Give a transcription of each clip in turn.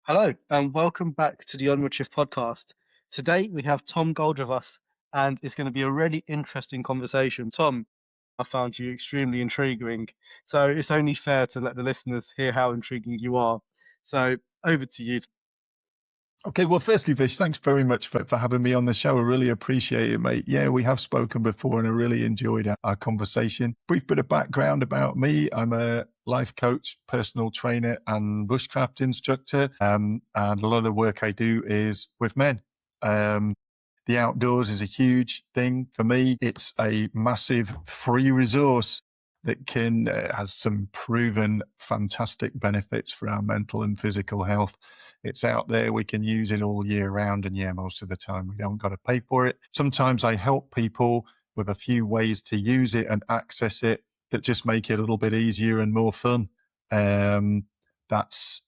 Hello, and welcome back to the Onward Shift Podcast. Today we have Tom Gold with us, and it's going to be a really interesting conversation. Tom, I found you extremely intriguing, so it's only fair to let the listeners hear how intriguing you are. So over to you. Okay, well, firstly, Vish, thanks very much for having me on the show. I really appreciate it, mate. Yeah, we have spoken before and I really enjoyed our conversation. Brief bit of background about me. I'm a life coach, personal trainer and bushcraft instructor. And a lot of the work I do is with men. The outdoors is a huge thing for me. It's a massive free resource that has some proven fantastic benefits for our mental and physical health. It's out there. We can use it all year round. And yeah, most of the time we don't got to pay for it. Sometimes I help people with a few ways to use it and access it that just make it a little bit easier and more fun. That's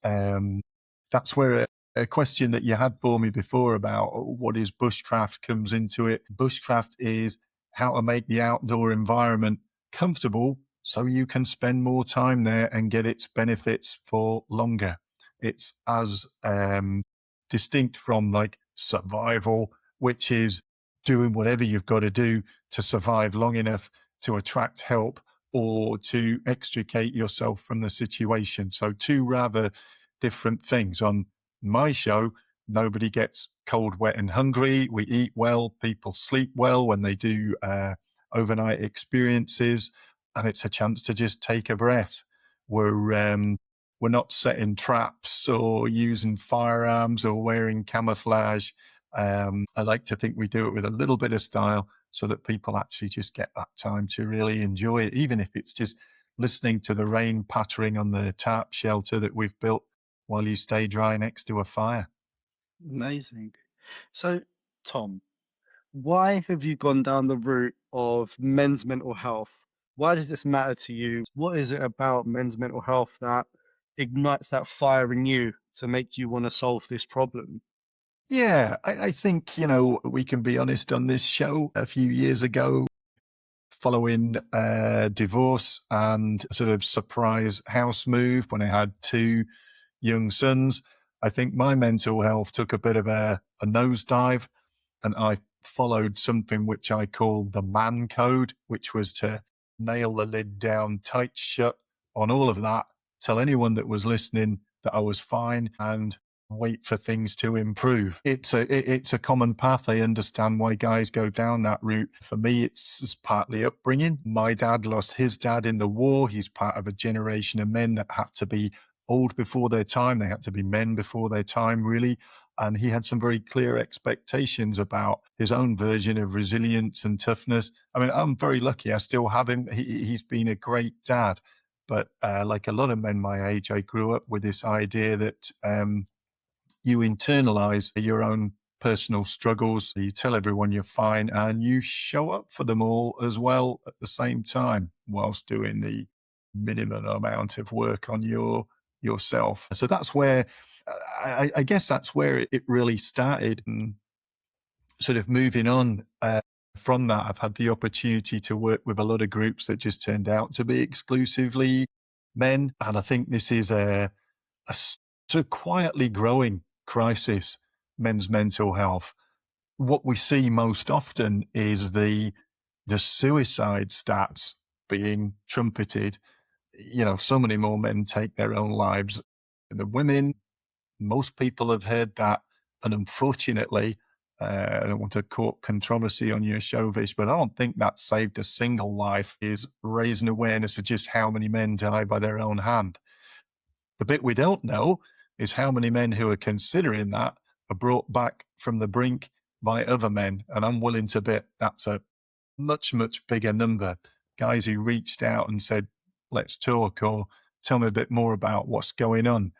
where a question that you had for me before about what is bushcraft comes into it. Bushcraft is how to make the outdoor environment comfortable so you can spend more time there and get its benefits for longer. It's as distinct from like survival, which is doing whatever you've got to do to survive long enough to attract help or to extricate yourself from the situation. So two rather different things. On my show, nobody gets cold, wet and hungry. We eat well. People sleep well when they do overnight experiences. And it's a chance to just take a breath. We're not setting traps or using firearms or wearing camouflage. I like to think we do it with a little bit of style so that people actually just get that time to really enjoy it, even if it's just listening to the rain pattering on the tarp shelter that we've built while you stay dry next to a fire. Amazing. So, Tom, why have you gone down the route of men's mental health? Why does this matter to you? What is it about men's mental health that ignites that fire in you to make you want to solve this problem? Yeah, I think, we can be honest on this show. A few years ago, following divorce and sort of surprise house move when I had two young sons, I think my mental health took a bit of a nosedive, and I followed something which I call the man code, which was to nail the lid down tight shut on all of that, tell anyone that was listening that I was fine, and wait for things to improve. It's a common path. I understand why guys go down that route. For me, it's partly upbringing. My dad lost his dad in the war. He's part of a generation of men that had to be old before their time. They had to be men before their time, really. And he had some very clear expectations about his own version of resilience and toughness. I mean, I'm very lucky. I still have him. He's been a great dad. But like a lot of men my age, I grew up with this idea that you internalize your own personal struggles. You tell everyone you're fine and you show up for them all as well at the same time, whilst doing the minimum amount of work on yourself. So that's where I guess that's where it really started. And sort of moving on from that, I've had the opportunity to work with a lot of groups that just turned out to be exclusively men. And I think this is a sort of quietly growing crisis, men's mental health. What we see most often is the suicide stats being trumpeted. So many more men take their own lives than the women. Most people have heard that. And unfortunately, I don't want to court controversy on your show, Vish, but I don't think that saved a single life, is raising awareness of just how many men die by their own hand. The bit we don't know is how many men who are considering that are brought back from the brink by other men. And I'm willing to bet that's a much, much bigger number. Guys who reached out and said, let's talk, or tell me a bit more about what's going on.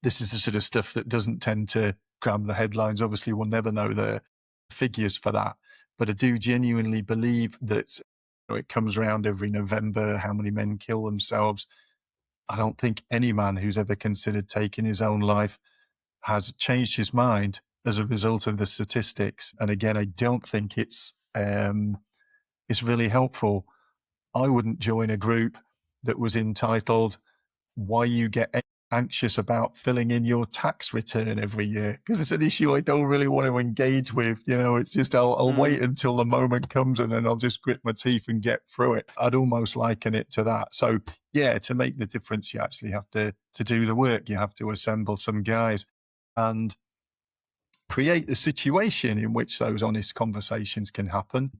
This is the sort of stuff that doesn't tend to grab the headlines. Obviously, we'll never know the figures for that. But I do genuinely believe that it comes around every November, how many men kill themselves. I don't think any man who's ever considered taking his own life has changed his mind as a result of the statistics. And again, I don't think it's really helpful. I wouldn't join a group that was entitled "Why You Get anxious about filling in your tax return every year, because it's an issue I don't really want to engage with. It's just I'll wait until the moment comes and then I'll just grit my teeth and get through it. I'd almost liken it to that. So yeah, to make the difference, you actually have to do the work. You have to assemble some guys and create the situation in which those honest conversations can happen.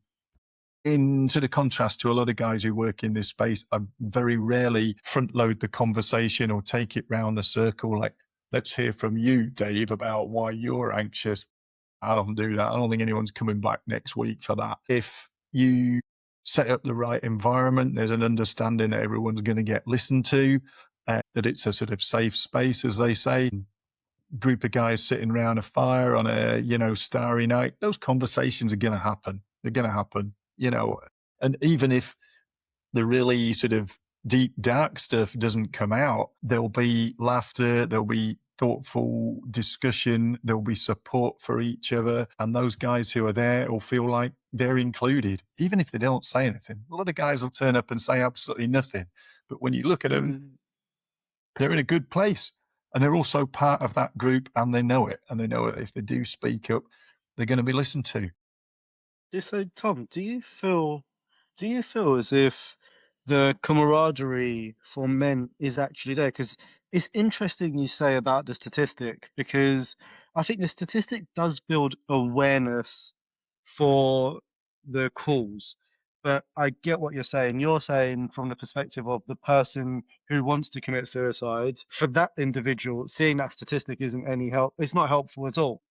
In sort of contrast to a lot of guys who work in this space, I very rarely front load the conversation or take it round the circle. Like, let's hear from you, Dave, about why you're anxious. I don't do that. I don't think anyone's coming back next week for that. If you set up the right environment, there's an understanding that everyone's going to get listened to, that it's a sort of safe space, as they say. Group of guys sitting around a fire on a, starry night, those conversations are going to happen. They're going to happen, and even if the really sort of deep, dark stuff doesn't come out, there'll be laughter, there'll be thoughtful discussion, there'll be support for each other. And those guys who are there will feel like they're included, even if they don't say anything. A lot of guys will turn up and say absolutely nothing. But when you look at them, they're in a good place. And they're also part of that group, and they know it. And they know that if they do speak up, they're going to be listened to. So, Tom, do you feel as if the camaraderie for men is actually there? Because it's interesting you say about the statistic, because I think the statistic does build awareness for the cause. But I get what you're saying. You're saying from the perspective of the person who wants to commit suicide, for that individual, seeing that statistic isn't any help. It's not helpful at all.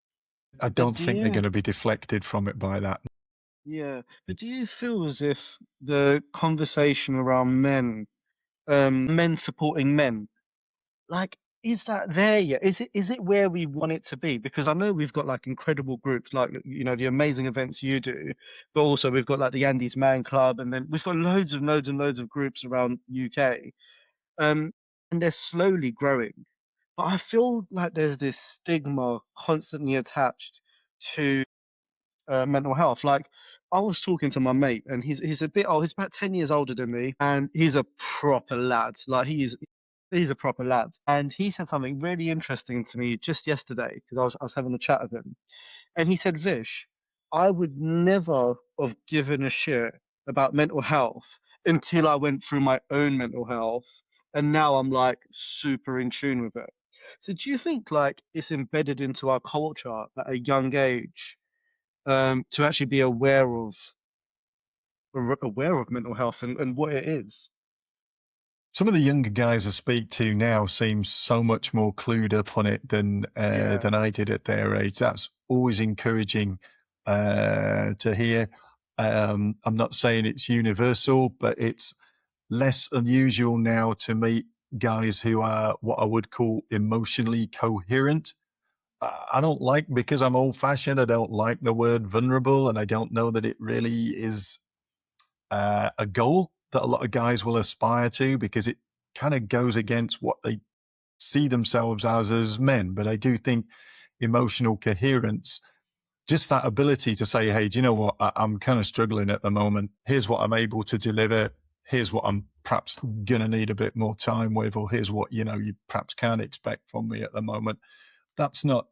I But don't do think they're you? going to be deflected from it by that. Yeah, but do you feel as if the conversation around men supporting men, like, is that there yet? Is it where we want it to be? Because I know we've got like incredible groups, like the amazing events you do, but also we've got like the Andy's Man Club, and then we've got loads and groups around UK, um, and they're slowly growing. But I feel like there's this stigma constantly attached to mental health. Like, I was talking to my mate, and he's a bit old. He's about 10 years older than me, and he's a proper lad. Like, he's a proper lad. And he said something really interesting to me just yesterday, because I was having a chat with him, and he said, Vish, I would never have given a shit about mental health until I went through my own mental health, and now I'm like super in tune with it. So do you think like it's embedded into our culture at a young age, to actually be aware of mental health and what it is? Some of the younger guys I speak to now seem so much more clued up on it than Yeah. I did at their age. That's always encouraging to hear. I'm not saying it's universal, but it's less unusual now to meet guys who are what I would call emotionally coherent. I don't like, because I'm old fashioned, I don't like the word vulnerable, and I don't know that it really is a goal that a lot of guys will aspire to, because it kind of goes against what they see themselves as men. But I do think emotional coherence, just that ability to say, hey, do you know what? I'm kind of struggling at the moment. Here's what I'm able to deliver. Here's what I'm perhaps going to need a bit more time with, or here's what, you perhaps can't expect from me at the moment. That's not,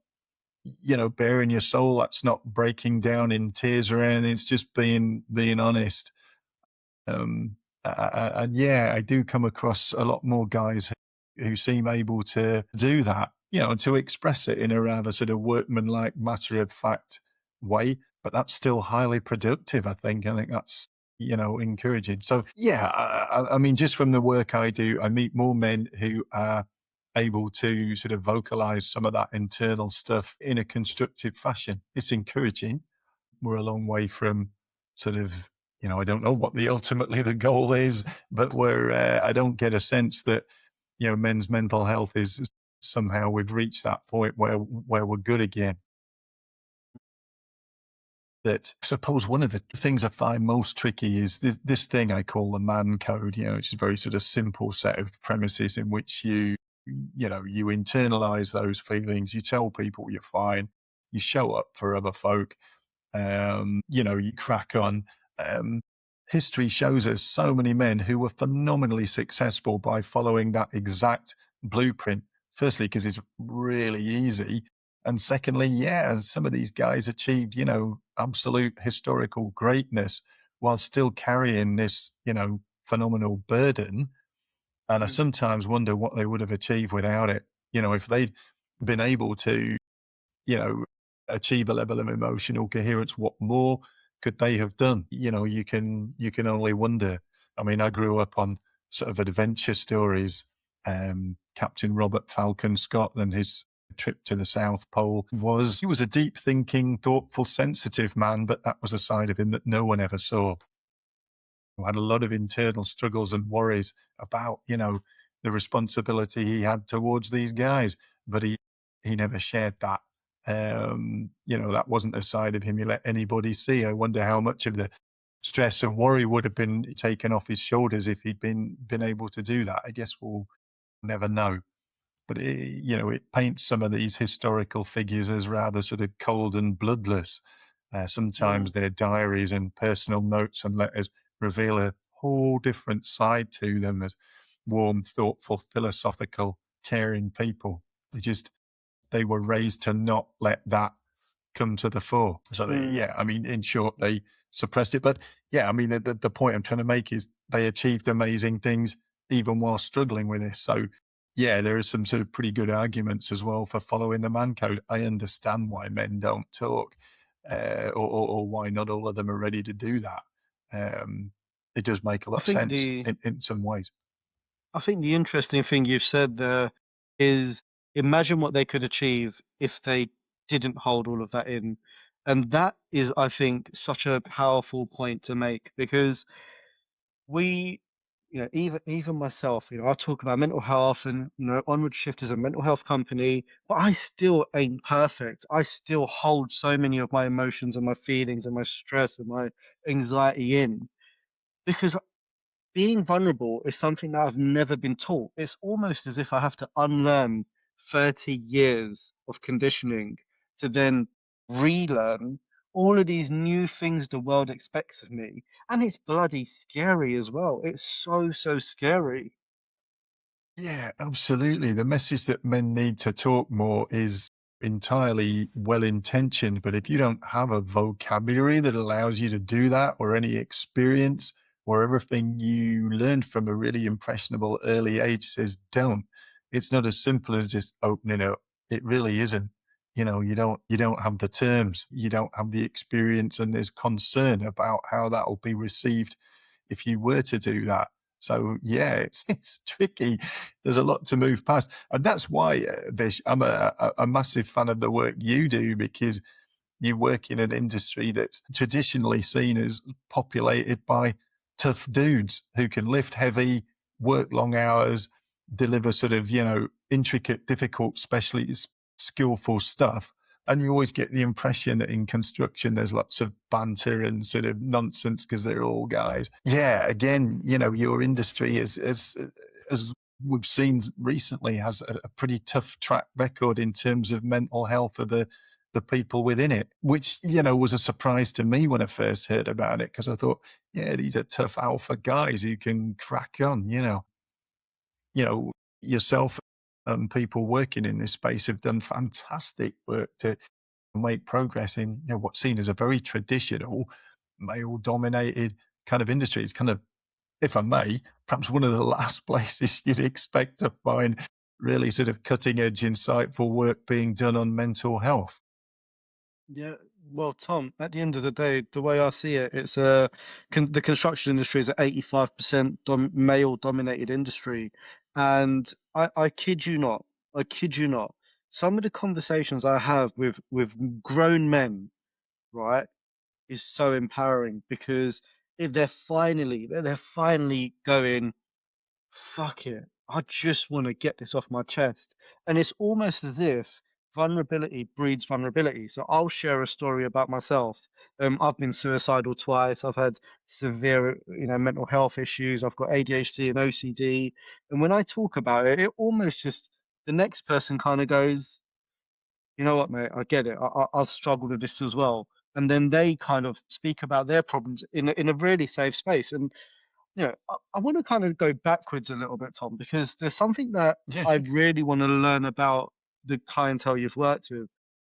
bearing your soul. That's not breaking down in tears or anything. It's just being honest. And yeah, I do come across a lot more guys who seem able to do that, and to express it in a rather sort of workmanlike, matter of fact way. But that's still highly productive, I think. I think that's, encouraging. So yeah, I mean, just from the work I do, I meet more men who are able to sort of vocalize some of that internal stuff in a constructive fashion. It's encouraging. We're a long way from sort of, I don't know what ultimately the goal is, but I don't get a sense that, men's mental health is somehow we've reached that point where we're good again. That I suppose one of the things I find most tricky is this thing I call the man code, which is a very sort of simple set of premises in which you internalize those feelings, you tell people you're fine, you show up for other folk, you crack on. History shows us so many men who were phenomenally successful by following that exact blueprint. Firstly, because it's really easy. And secondly, yeah, some of these guys achieved, absolute historical greatness while still carrying this, phenomenal burden. And I Mm, sometimes wonder what they would have achieved without it. If they'd been able to, you know, achieve a level of emotional coherence, what more could they have done? You can only wonder. I mean, I grew up on sort of adventure stories. Captain Robert Falcon Scott and his trip to the South Pole he was a deep thinking, thoughtful, sensitive man, but that was a side of him that no one ever saw. Had a lot of internal struggles and worries about, the responsibility he had towards these guys, but he never shared that. That wasn't a side of him he let anybody see. I wonder how much of the stress and worry would have been taken off his shoulders if he'd been able to do that. I guess we'll never know. But it paints some of these historical figures as rather sort of cold and bloodless. mm, Sometimes their diaries and personal notes and letters reveal a whole different side to them as warm, thoughtful, philosophical, caring people. They were raised to not let that come to the fore. So mm. yeah, I mean, in short, they suppressed it. But yeah, I mean, the point I'm trying to make is they achieved amazing things even while struggling with this. So yeah, there are some sort of pretty good arguments as well for following the man code. I understand why men don't talk, or why not all of them are ready to do that. Um, it does make a I lot of think sense the in some ways. I think the interesting thing you've said there is imagine what they could achieve if they didn't hold all of that in. And that is, I think, such a powerful point to make because we, even myself, I talk about mental health and, Onward Shift is a mental health company, but I still ain't perfect. I still hold so many of my emotions and my feelings and my stress and my anxiety in because being vulnerable is something that I've never been taught. It's almost as if I have to unlearn 30 years of conditioning to then relearn all of these new things the world expects of me. And it's bloody scary as well. It's so, so scary. Yeah, absolutely. The message that men need to talk more is entirely well intentioned, but if you don't have a vocabulary that allows you to do that or any experience or everything you learned from a really impressionable early age says don't, it's not as simple as just opening up. It really isn't. You don't have the terms, you don't have the experience, and there's concern about how that'll be received if you were to do that. So yeah, it's tricky. There's a lot to move past, and that's why, Vish, I'm a massive fan of the work you do because you work in an industry that's traditionally seen as populated by tough dudes who can lift heavy, work long hours, deliver sort of intricate, difficult, especially skillful stuff. And you always get the impression that in construction there's lots of banter and sort of nonsense because they're all guys. Yeah, again, your industry as we've seen recently has a pretty tough track record in terms of mental health of the people within it, which was a surprise to me when I first heard about it because I thought, yeah, these are tough alpha guys who can crack on. Yourself and people working in this space have done fantastic work to make progress in what's seen as a very traditional male dominated kind of industry. It's kind of, if I may, perhaps one of the last places you'd expect to find really sort of cutting edge, insightful work being done on mental health. Yeah, well, Tom, at the end of the day, the way I see it, it's the construction industry is an 85% male dominated industry. And I kid you not, I kid you not, some of the conversations I have with grown men, right, is so empowering because if they're finally going, fuck it. I just want to get this off my chest. And it's almost as if vulnerability breeds vulnerability. So I'll share a story about myself. I've been suicidal twice. I've had severe, mental health issues. I've got ADHD and OCD. And when I talk about it, it almost just the next person kind of goes, you know what, mate, I get it. I've struggled with this as well. And then they kind of speak about their problems in a really safe space. And I want to kind of go backwards a little bit, Tom, because there's something that Yeah. I really want to learn about the clientele you've worked with.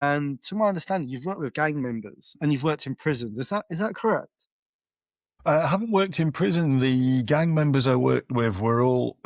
And to my understanding, you've worked with gang members and you've worked in prisons. Is that correct? I haven't worked in prison. The gang members I worked with were all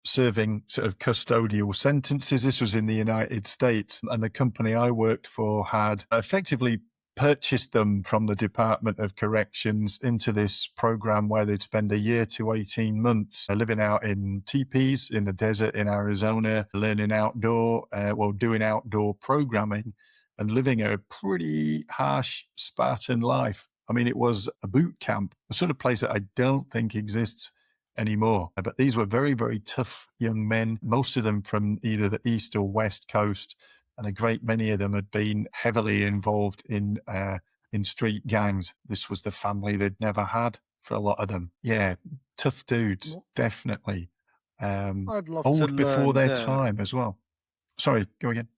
serving sort of custodial sentences. This was in the United States, and the company I worked for had effectively purchased them from the Department of Corrections into this program where they'd spend a year to 18 months living out in teepees in the desert in Arizona, learning doing outdoor programming and living a pretty harsh Spartan life. I mean, it was a boot camp, a sort of place that I don't think exists anymore. But these were very, very tough young men, most of them from either the East or West Coast. And a great many of them had been heavily involved in street gangs. This was the family they'd never had for a lot of them. Yeah, tough dudes, What definitely. I'd love to Old before learn their there, time as well. Sorry, go again.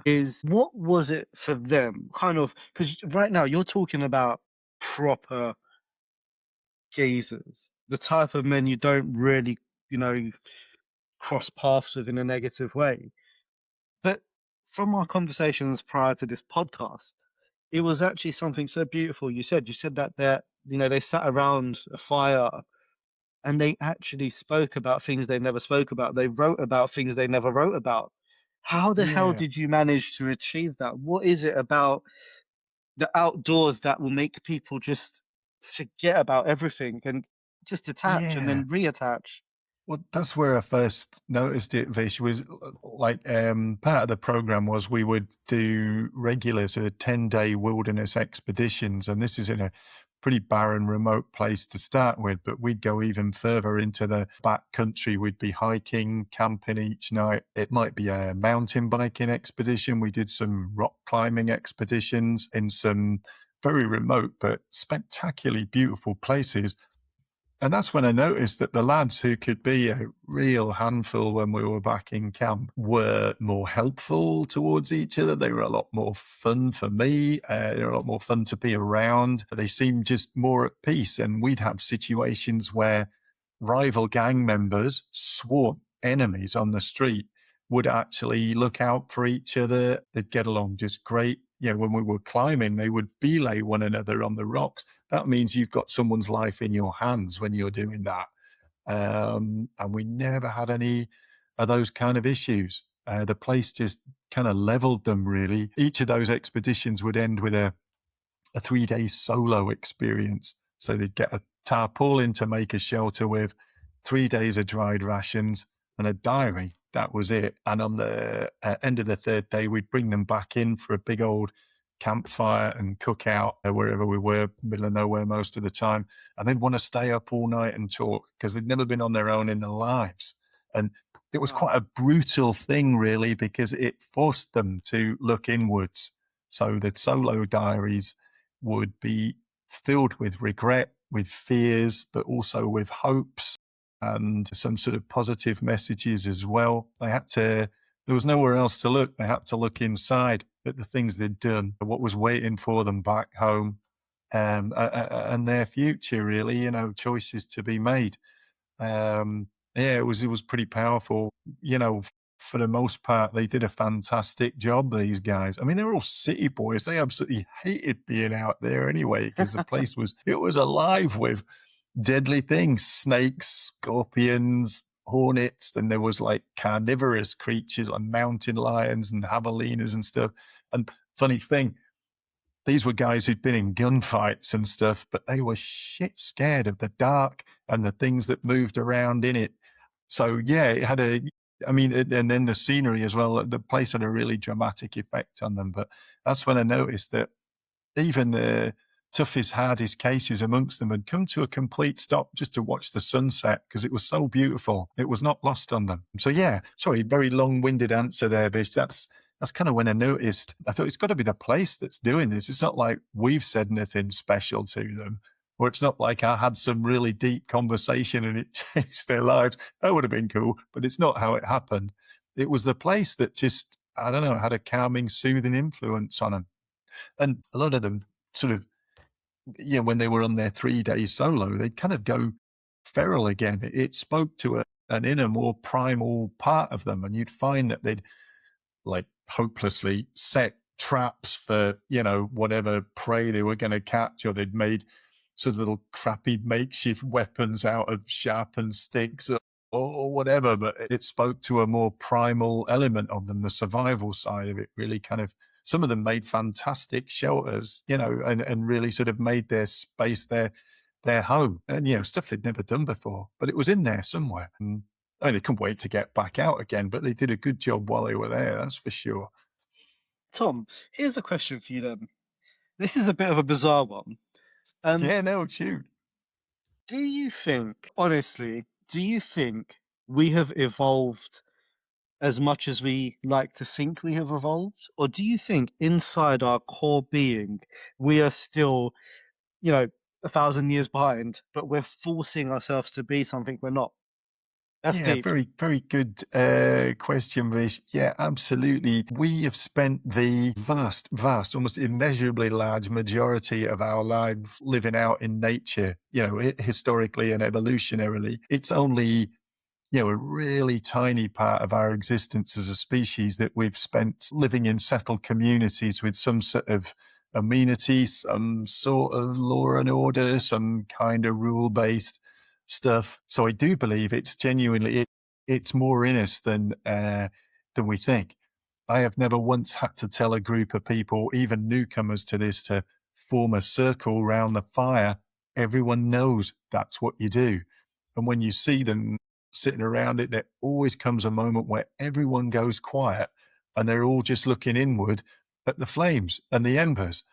is what was it for them? Kind of, because right now you're talking about proper geezers, the type of men you don't really, you know, cross paths with in a negative way. But from our conversations prior to this podcast, it was actually something so beautiful. You said that they sat around a fire and they actually spoke about things they never spoke about. They wrote about things they never wrote about. How the hell Yeah, did you manage to achieve that? What is it about the outdoors that will make people just forget about everything and just detach and yeah. then reattach? Well, that's where I first noticed it, Vish, was like part of the program was we would do regular sort of 10-day wilderness expeditions. And this is in a pretty barren, remote place to start with, but we'd go even further into the back country. We'd be hiking, camping each night. It might be a mountain biking expedition. We did some rock climbing expeditions in some very remote but spectacularly beautiful places. And that's when I noticed that the lads who could be a real handful when we were back in camp were more helpful towards each other. They were a lot more fun for me. They were a lot more fun to be around. They seemed just more at peace. And we'd have situations where rival gang members, sworn enemies on the street, would actually look out for each other. They'd get along just great. You know, when we were climbing, they would belay one another on the rocks. That means you've got someone's life in your hands when you're doing that. And we never had any of those kind of issues. The place just kind of leveled them, really. Each of those expeditions would end with a 3-day solo experience. So they'd get a tarpaulin to make a shelter with, 3 days of dried rations, and a diary. That was it. And on the end of the third day, we'd bring them back in for a big old campfire and cook out wherever we were, middle of nowhere most of the time. And they'd want to stay up all night and talk because they'd never been on their own in their lives. And it was Wow. quite a brutal thing, really, because it forced them to look inwards. So the solo diaries would be filled with regret, with fears, but also with hopes and some sort of positive messages as well. There was nowhere else to look. They had to look inside at the things they'd done, what was waiting for them back home, and their future, really, choices to be made. Yeah, it was pretty powerful. For the most part, they did a fantastic job, these guys. I mean, they were all city boys. They absolutely hated being out there anyway, because the place was alive with deadly things, snakes, scorpions, hornets, and there was like carnivorous creatures like mountain lions and javelinas and stuff. And funny thing, these were guys who'd been in gunfights and stuff, but they were shit scared of the dark and the things that moved around in it. So yeah, and then the scenery as well. The place had a really dramatic effect on them. But that's when I noticed that even the toughest, hardest cases amongst them had come to a complete stop just to watch the sunset because it was so beautiful. It was not lost on them. So yeah, sorry, very long-winded answer there, Bish. That's kind of when I noticed. I thought it's got to be the place that's doing this. It's not like we've said anything special to them, or it's not like I had some really deep conversation and it changed their lives. That would have been cool, but it's not how it happened. It was the place that just, I don't know, had a calming, soothing influence on them. And a lot of them sort of when they were on their 3 days solo, they'd kind of go feral again. It spoke to an inner, more primal part of them. And you'd find that they'd like hopelessly set traps for, whatever prey they were going to catch, or they'd made sort of little crappy makeshift weapons out of sharpened sticks or whatever. But it spoke to a more primal element of them, the survival side of it really kind of. Some of them made fantastic shelters, and really sort of made their space their home, and stuff they'd never done before, but it was in there somewhere. And they couldn't wait to get back out again, but they did a good job while they were there, that's for sure. Tom, here's a question for you then. This is a bit of a bizarre one. Yeah, no, shoot. Do you think, honestly, we have evolved as much as we like to think we have evolved? Or do you think inside our core being, we are still, 1,000 years behind, but we're forcing ourselves to be something we're not? That's Yeah, deep. very, very good question, Vish. Yeah, absolutely. We have spent the vast, almost immeasurably large majority of our lives living out in nature, historically and evolutionarily. It's only a really tiny part of our existence as a species that we've spent living in settled communities with some sort of amenities, some sort of law and order, some kind of rule-based stuff. So I do believe it's genuinely, it's more in us than we think. I have never once had to tell a group of people, even newcomers to this, to form a circle around the fire. Everyone knows that's what you do. And when you see them sitting around it, there always comes a moment where everyone goes quiet and they're all just looking inward at the flames and the embers.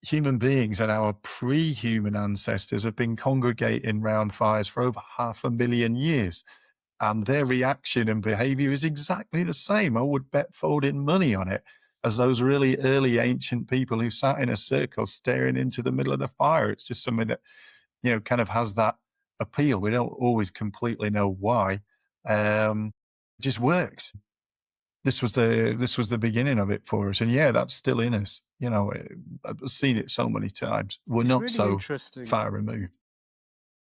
Human beings and our pre-human ancestors have been congregating round fires for over 500,000 years, and their reaction and behavior is exactly the same. I would bet folding money on it, as those really early ancient people who sat in a circle staring into the middle of the fire. It's just something that kind of has that appeal. We don't always completely know why. It just works. This was the beginning of it for us, and yeah, that's still in us. I've seen it so many times. We're It's not really so interesting. far removed.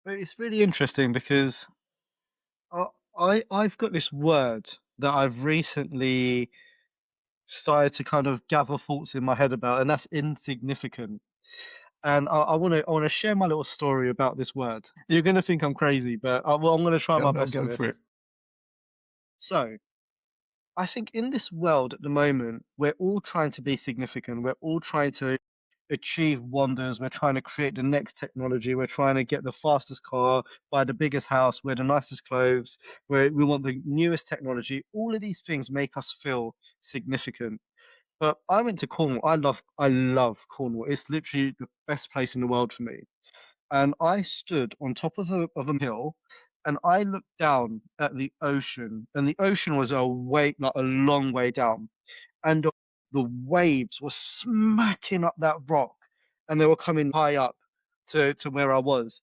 It's really interesting because I've got this word that I've recently started to kind of gather thoughts in my head about, and that's insignificant. And I want to share my little story about this word. You're going to think I'm crazy, but I'm going to try No, my no, best with go for this. it. So, I think in this world at the moment, we're all trying to be significant. We're all trying to achieve wonders. We're trying to create the next technology. We're trying to get the fastest car, buy the biggest house, wear the nicest clothes. We want the newest technology. All of these things make us feel significant. But I went to Cornwall. I love Cornwall. It's literally the best place in the world for me. And I stood on top of a hill, and I looked down at the ocean, and the ocean was like a long way down, and the waves were smacking up that rock, and they were coming high up to where I was.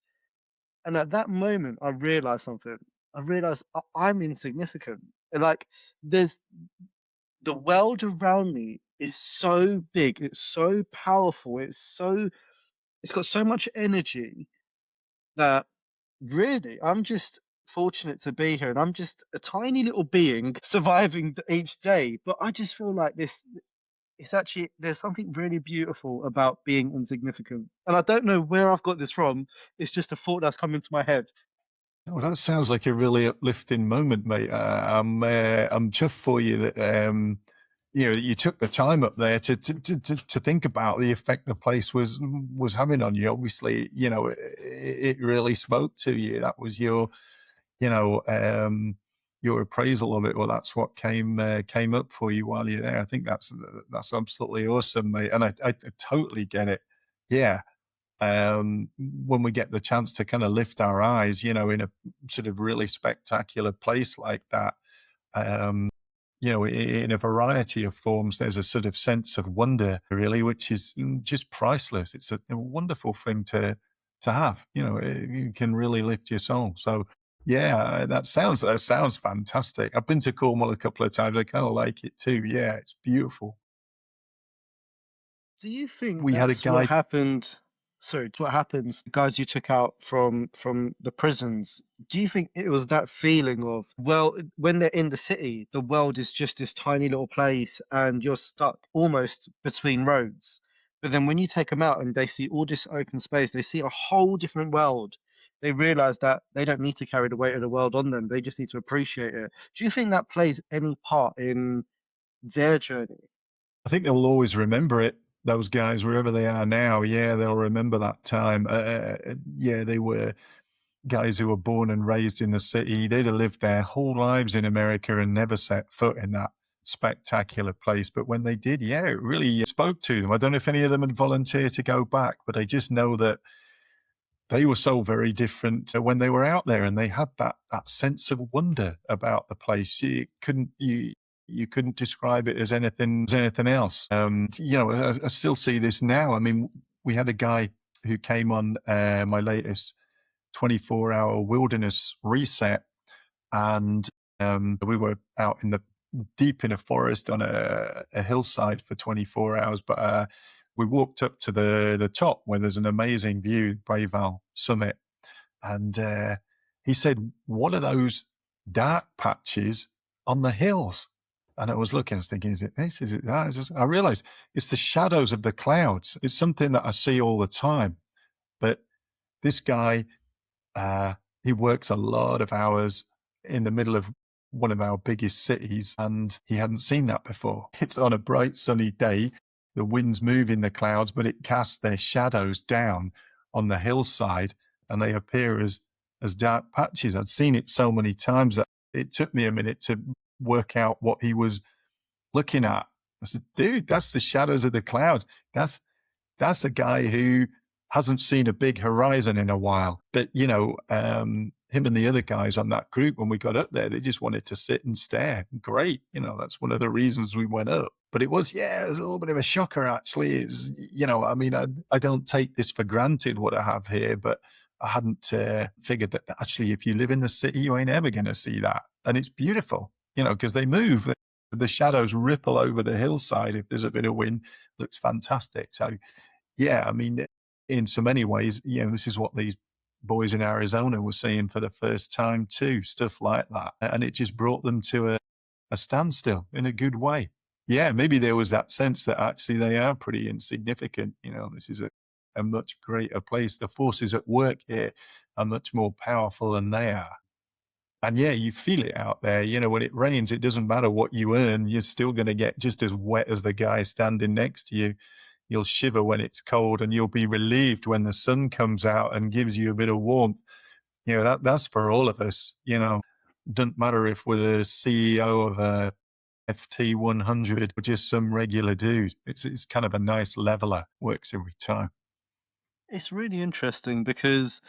And at that moment, I realized something. I realized I'm insignificant. And like, there's the world around me is so big, it's so powerful, it's got so much energy that really I'm just fortunate to be here, and I'm just a tiny little being surviving each day. But I just feel like this. It's actually there's something really beautiful about being insignificant, and I don't know where I've got this from. It's just a thought that's come into my head. Oh, that sounds like a really uplifting moment, mate. I'm chuffed for you that you took the time up there to think about the effect the place was having on you. Obviously, it really spoke to you. That was you know your appraisal of it. Well, that's what came up for you while you're there. I think that's absolutely awesome, mate. And I totally get it. Yeah, when we get the chance to kind of lift our eyes, in a sort of really spectacular place like that, in a variety of forms, there's a sort of sense of wonder, really, which is just priceless. It's a wonderful thing to have. It can really lift your soul. So, yeah, that sounds fantastic. I've been to Cornwall a couple of times. I kind of like it too. Yeah, it's beautiful. Do you think We had a that's what guy. happened? So what happens, the guys you took out from the prisons, do you think it was that feeling of, well, when they're in the city, the world is just this tiny little place and you're stuck almost between roads. But then when you take them out and they see all this open space, they see a whole different world. They realize that they don't need to carry the weight of the world on them. They just need to appreciate it. Do you think that plays any part in their journey? I think they'll always remember it. Those guys, wherever they are now, yeah, they'll remember that time. Yeah, they were guys who were born and raised in the city. They'd have lived their whole lives in America and never set foot in that spectacular place. But when they did, yeah, it really spoke to them. I don't know if any of them had volunteered to go back, but I just know that they were so very different when they were out there, and they had that sense of wonder about the place. You couldn't describe it as anything else. I still see this now. I mean, we had a guy who came on my latest 24-hour wilderness reset, and we were out deep in a forest on a hillside for 24 hours, but we walked up to the top where there's an amazing view, Brayval Summit, and he said, "What are those dark patches on the hills?" And I was looking, I was thinking, is it this? Is it that? I realized it's the shadows of the clouds. It's something that I see all the time. But this guy, he works a lot of hours in the middle of one of our biggest cities, and he hadn't seen that before. It's on a bright sunny day. The wind's moving the clouds, but it casts their shadows down on the hillside, and they appear as dark patches. I'd seen it so many times that it took me a minute to work out what he was looking at. I said, dude, that's the shadows of the clouds. That's a guy who hasn't seen a big horizon in a while. But, him and the other guys on that group, when we got up there, they just wanted to sit and stare. Great. That's one of the reasons we went up. But it was a little bit of a shocker, actually. I don't take this for granted, what I have here, but I hadn't figured that actually, if you live in the city, you ain't ever going to see that. And it's beautiful, because they move. The shadows ripple over the hillside. If there's a bit of wind, looks fantastic. So, yeah, I mean, in so many ways, this is what these boys in Arizona were seeing for the first time too, stuff like that. And it just brought them to a standstill in a good way. Yeah, maybe there was that sense that actually they are pretty insignificant. This is a much greater place. The forces at work here are much more powerful than they are. And yeah, you feel it out there. When it rains, it doesn't matter what you earn. You're still going to get just as wet as the guy standing next to you. You'll shiver when it's cold, and you'll be relieved when the sun comes out and gives you a bit of warmth. That's for all of us. Doesn't matter if we're the CEO of a FT 100 or just some regular dude. It's kind of a nice leveler. Works every time. It's really interesting because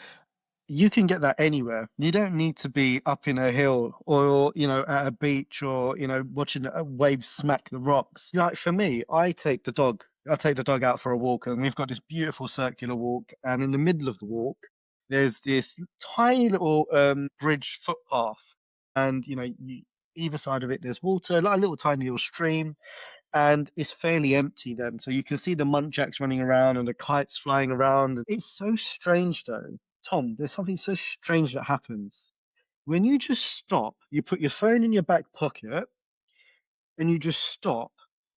you can get that anywhere. You don't need to be up in a hill or, at a beach or, watching a wave smack the rocks. Like for me, I take the dog out for a walk, and we've got this beautiful circular walk. And in the middle of the walk, there's this tiny little bridge footpath. And, either side of it, there's water, like a little tiny little stream. And it's fairly empty then. So you can see the muntjacs running around and the kites flying around. It's so strange though. Tom, there's something so strange that happens. When you just stop, you put your phone in your back pocket and you just stop,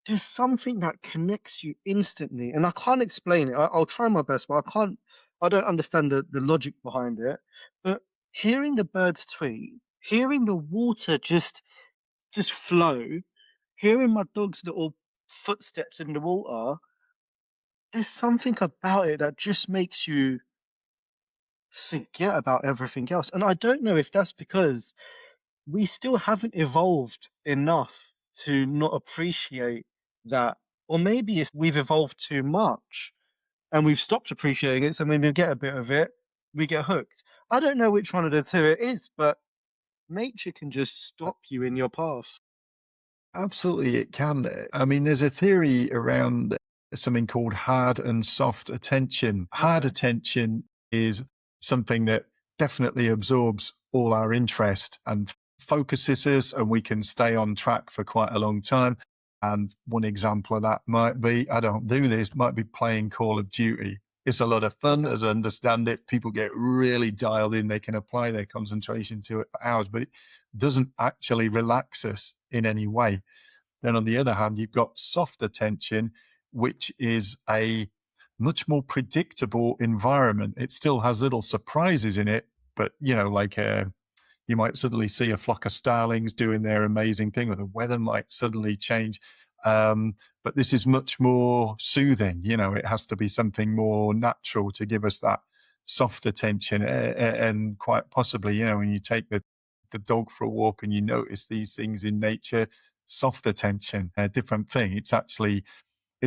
there's something that connects you instantly. And I can't explain it. I'll try my best, but I don't understand the logic behind it. But hearing the birds tweet, hearing the water just flow, hearing my dog's little footsteps in the water, there's something about it that just makes you forget about everything else. And I don't know if that's because we still haven't evolved enough to not appreciate that, or maybe we've evolved too much and we've stopped appreciating it. So when we get a bit of it, we get hooked. I don't know which one of the two it is, but nature can just stop you in your path. Absolutely, it can. I mean, there's a theory around something called hard and soft attention. Hard Okay. attention is something that definitely absorbs all our interest and focuses us, and we can stay on track for quite a long time. And one example of that might be, I don't do this, might be playing Call of Duty. It's a lot of fun, as I understand it. People get really dialed in. They can apply their concentration to it for hours, but it doesn't actually relax us in any way. Then on the other hand, you've got soft attention, which is a much more predictable environment. It still has little surprises in it, but you might suddenly see a flock of starlings doing their amazing thing, or the weather might suddenly change. But this is much more soothing. It has to be something more natural to give us that soft attention. And quite possibly, when you take the dog for a walk and you notice these things in nature, soft attention, a different thing. It's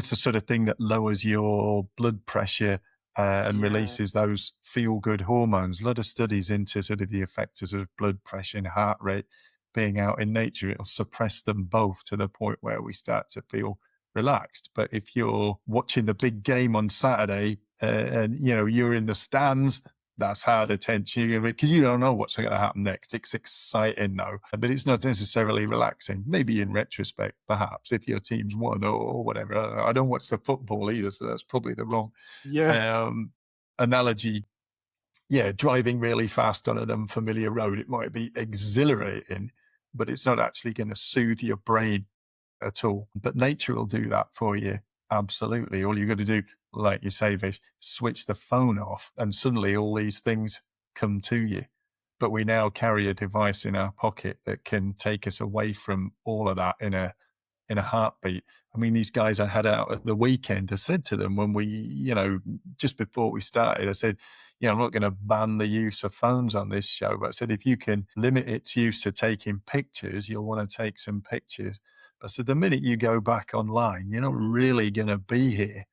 the sort of thing that lowers your blood pressure and Yeah. releases those feel-good hormones. A lot of studies into sort of the effects of blood pressure and heart rate being out in nature. It'll suppress them both to the point where we start to feel relaxed. But if you're watching the big game on Saturday and you're in the stands, that's hard attention because you don't know what's going to happen next. It's exciting though, but it's not necessarily relaxing. Maybe in retrospect, perhaps if your team's won or whatever. I don't watch the football either, so that's probably the wrong Yeah. analogy. Yeah, driving really fast on an unfamiliar road, it might be exhilarating, but it's not actually going to soothe your brain at all. But nature will do that for you. Absolutely. All you've got to do, like you say, Vish, switch the phone off and suddenly all these things come to you. But we now carry a device in our pocket that can take us away from all of that in a heartbeat. I mean, these guys I had out at the weekend, I said to them when we, just before we started, I said, I'm not going to ban the use of phones on this show, but I said, if you can limit its use to taking pictures, you'll want to take some pictures. I said, the minute you go back online, you're not really going to be here,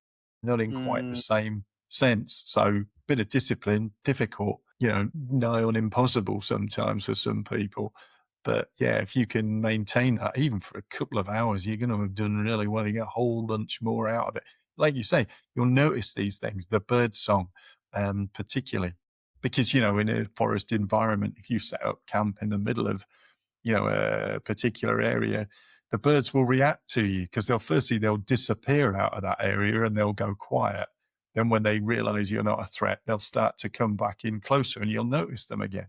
not in quite the Mm, same sense. So bit of discipline, difficult, nigh on impossible sometimes for some people. But yeah, if you can maintain that even for a couple of hours, you're going to have done really well. You get a whole bunch more out of it. Like you say, you'll notice these things, the bird song, particularly because, in a forest environment, if you set up camp in the middle of, a particular area, the birds will react to you because they'll disappear out of that area and they'll go quiet. Then when they realize you're not a threat, they'll start to come back in closer and you'll notice them again.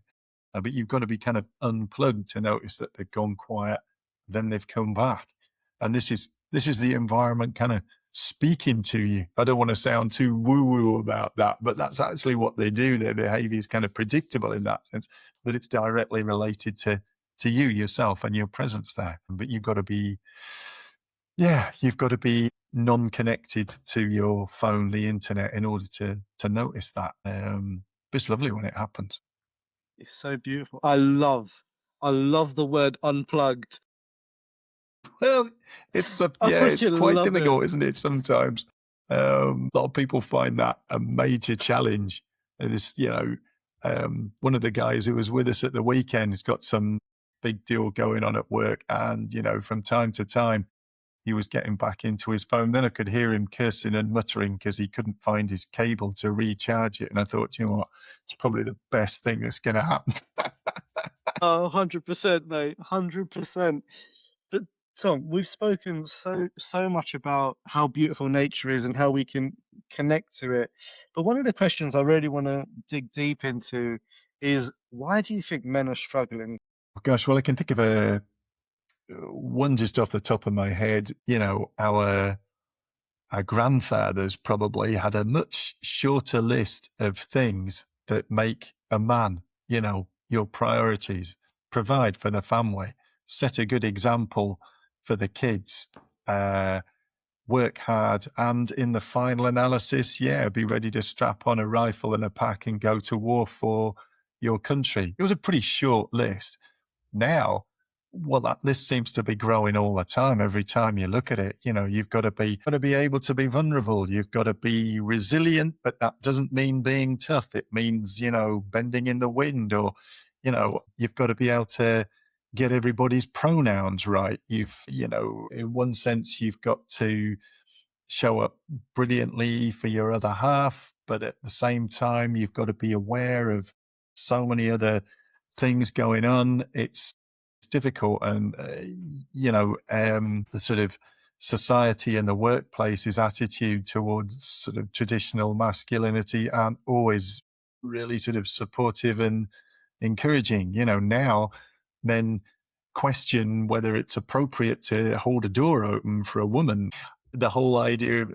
But you've got to be kind of unplugged to notice that they've gone quiet, then they've come back. And this is the environment kind of speaking to you. I don't want to sound too woo-woo about that, but that's actually what they do. Their behavior is kind of predictable in that sense, but it's directly related to you, yourself, and your presence there. But you've got to be non-connected to your phone, the internet, in order to notice that. It's lovely when it happens. it's so beautiful. I love the word unplugged. Well, it's I it's freaking quite love it. difficult, isn't it? Sometimes a lot of people find that a major challenge. One of the guys who was with us at the weekend has got some big deal going on at work, and from time to time he was getting back into his phone. Then I could hear him cursing and muttering because he couldn't find his cable to recharge it. And I thought, you know what, it's probably the best thing that's going to happen. Oh, 100%, mate. 100%. But Tom, we've spoken so much about how beautiful nature is and how we can connect to it. But one of the questions I really want to dig deep into is why do you think men are struggling? Gosh, well, I can think of one just off the top of my head. Our grandfathers probably had a much shorter list of things that make a man, your priorities, provide for the family, set a good example for the kids, work hard, and in the final analysis, be ready to strap on a rifle and a pack and go to war for your country. It was a pretty short list. Now, well, that list seems to be growing all the time. Every time you look at it, you've got to be able to be vulnerable. You've got to be resilient, but that doesn't mean being tough. It means, bending in the wind, or, you've got to be able to get everybody's pronouns right. In one sense, you've got to show up brilliantly for your other half, but at the same time, you've got to be aware of so many other things going on. It's difficult, and the sort of society and the workplace's attitude towards sort of traditional masculinity aren't always really sort of supportive and encouraging. Now men question whether it's appropriate to hold a door open for a woman. The whole idea of,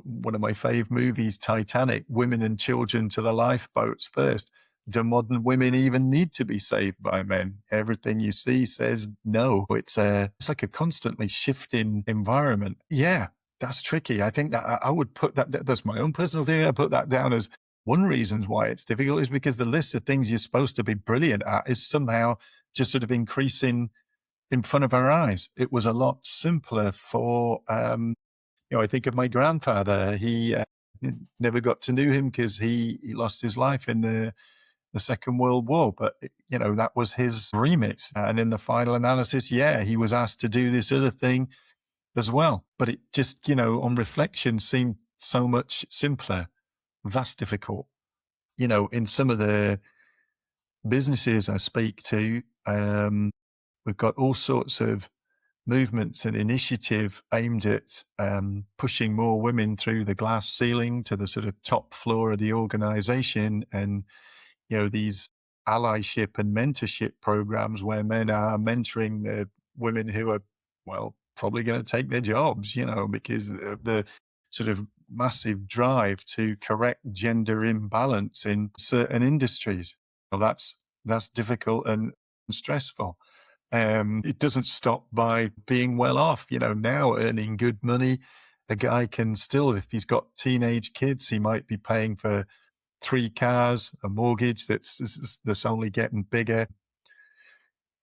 one of my fave movies, Titanic, women and children to the lifeboats first. Do modern women even need to be saved by men? Everything you see says no. It's like a constantly shifting environment. Yeah, that's tricky. I think that I would put that's my own personal theory. I put that down as one reason why it's difficult is because the list of things you're supposed to be brilliant at is somehow just sort of increasing in front of our eyes. It was a lot simpler for, I think of my grandfather. He never got to know him because he lost his life in the Second World War, but that was his remit. And in the final analysis, yeah, he was asked to do this other thing as well. But it just, on reflection, seemed so much simpler. That's difficult. In some of the businesses I speak to, we've got all sorts of movements and initiative aimed at pushing more women through the glass ceiling to the sort of top floor of the organization. And, these allyship and mentorship programs where men are mentoring the women who are, well, probably going to take their jobs, because of the sort of massive drive to correct gender imbalance in certain industries. Well, that's difficult and stressful. It doesn't stop by being well off. Now earning good money, a guy can still, if he's got teenage kids, he might be paying for 3 cars, a mortgage that's only getting bigger.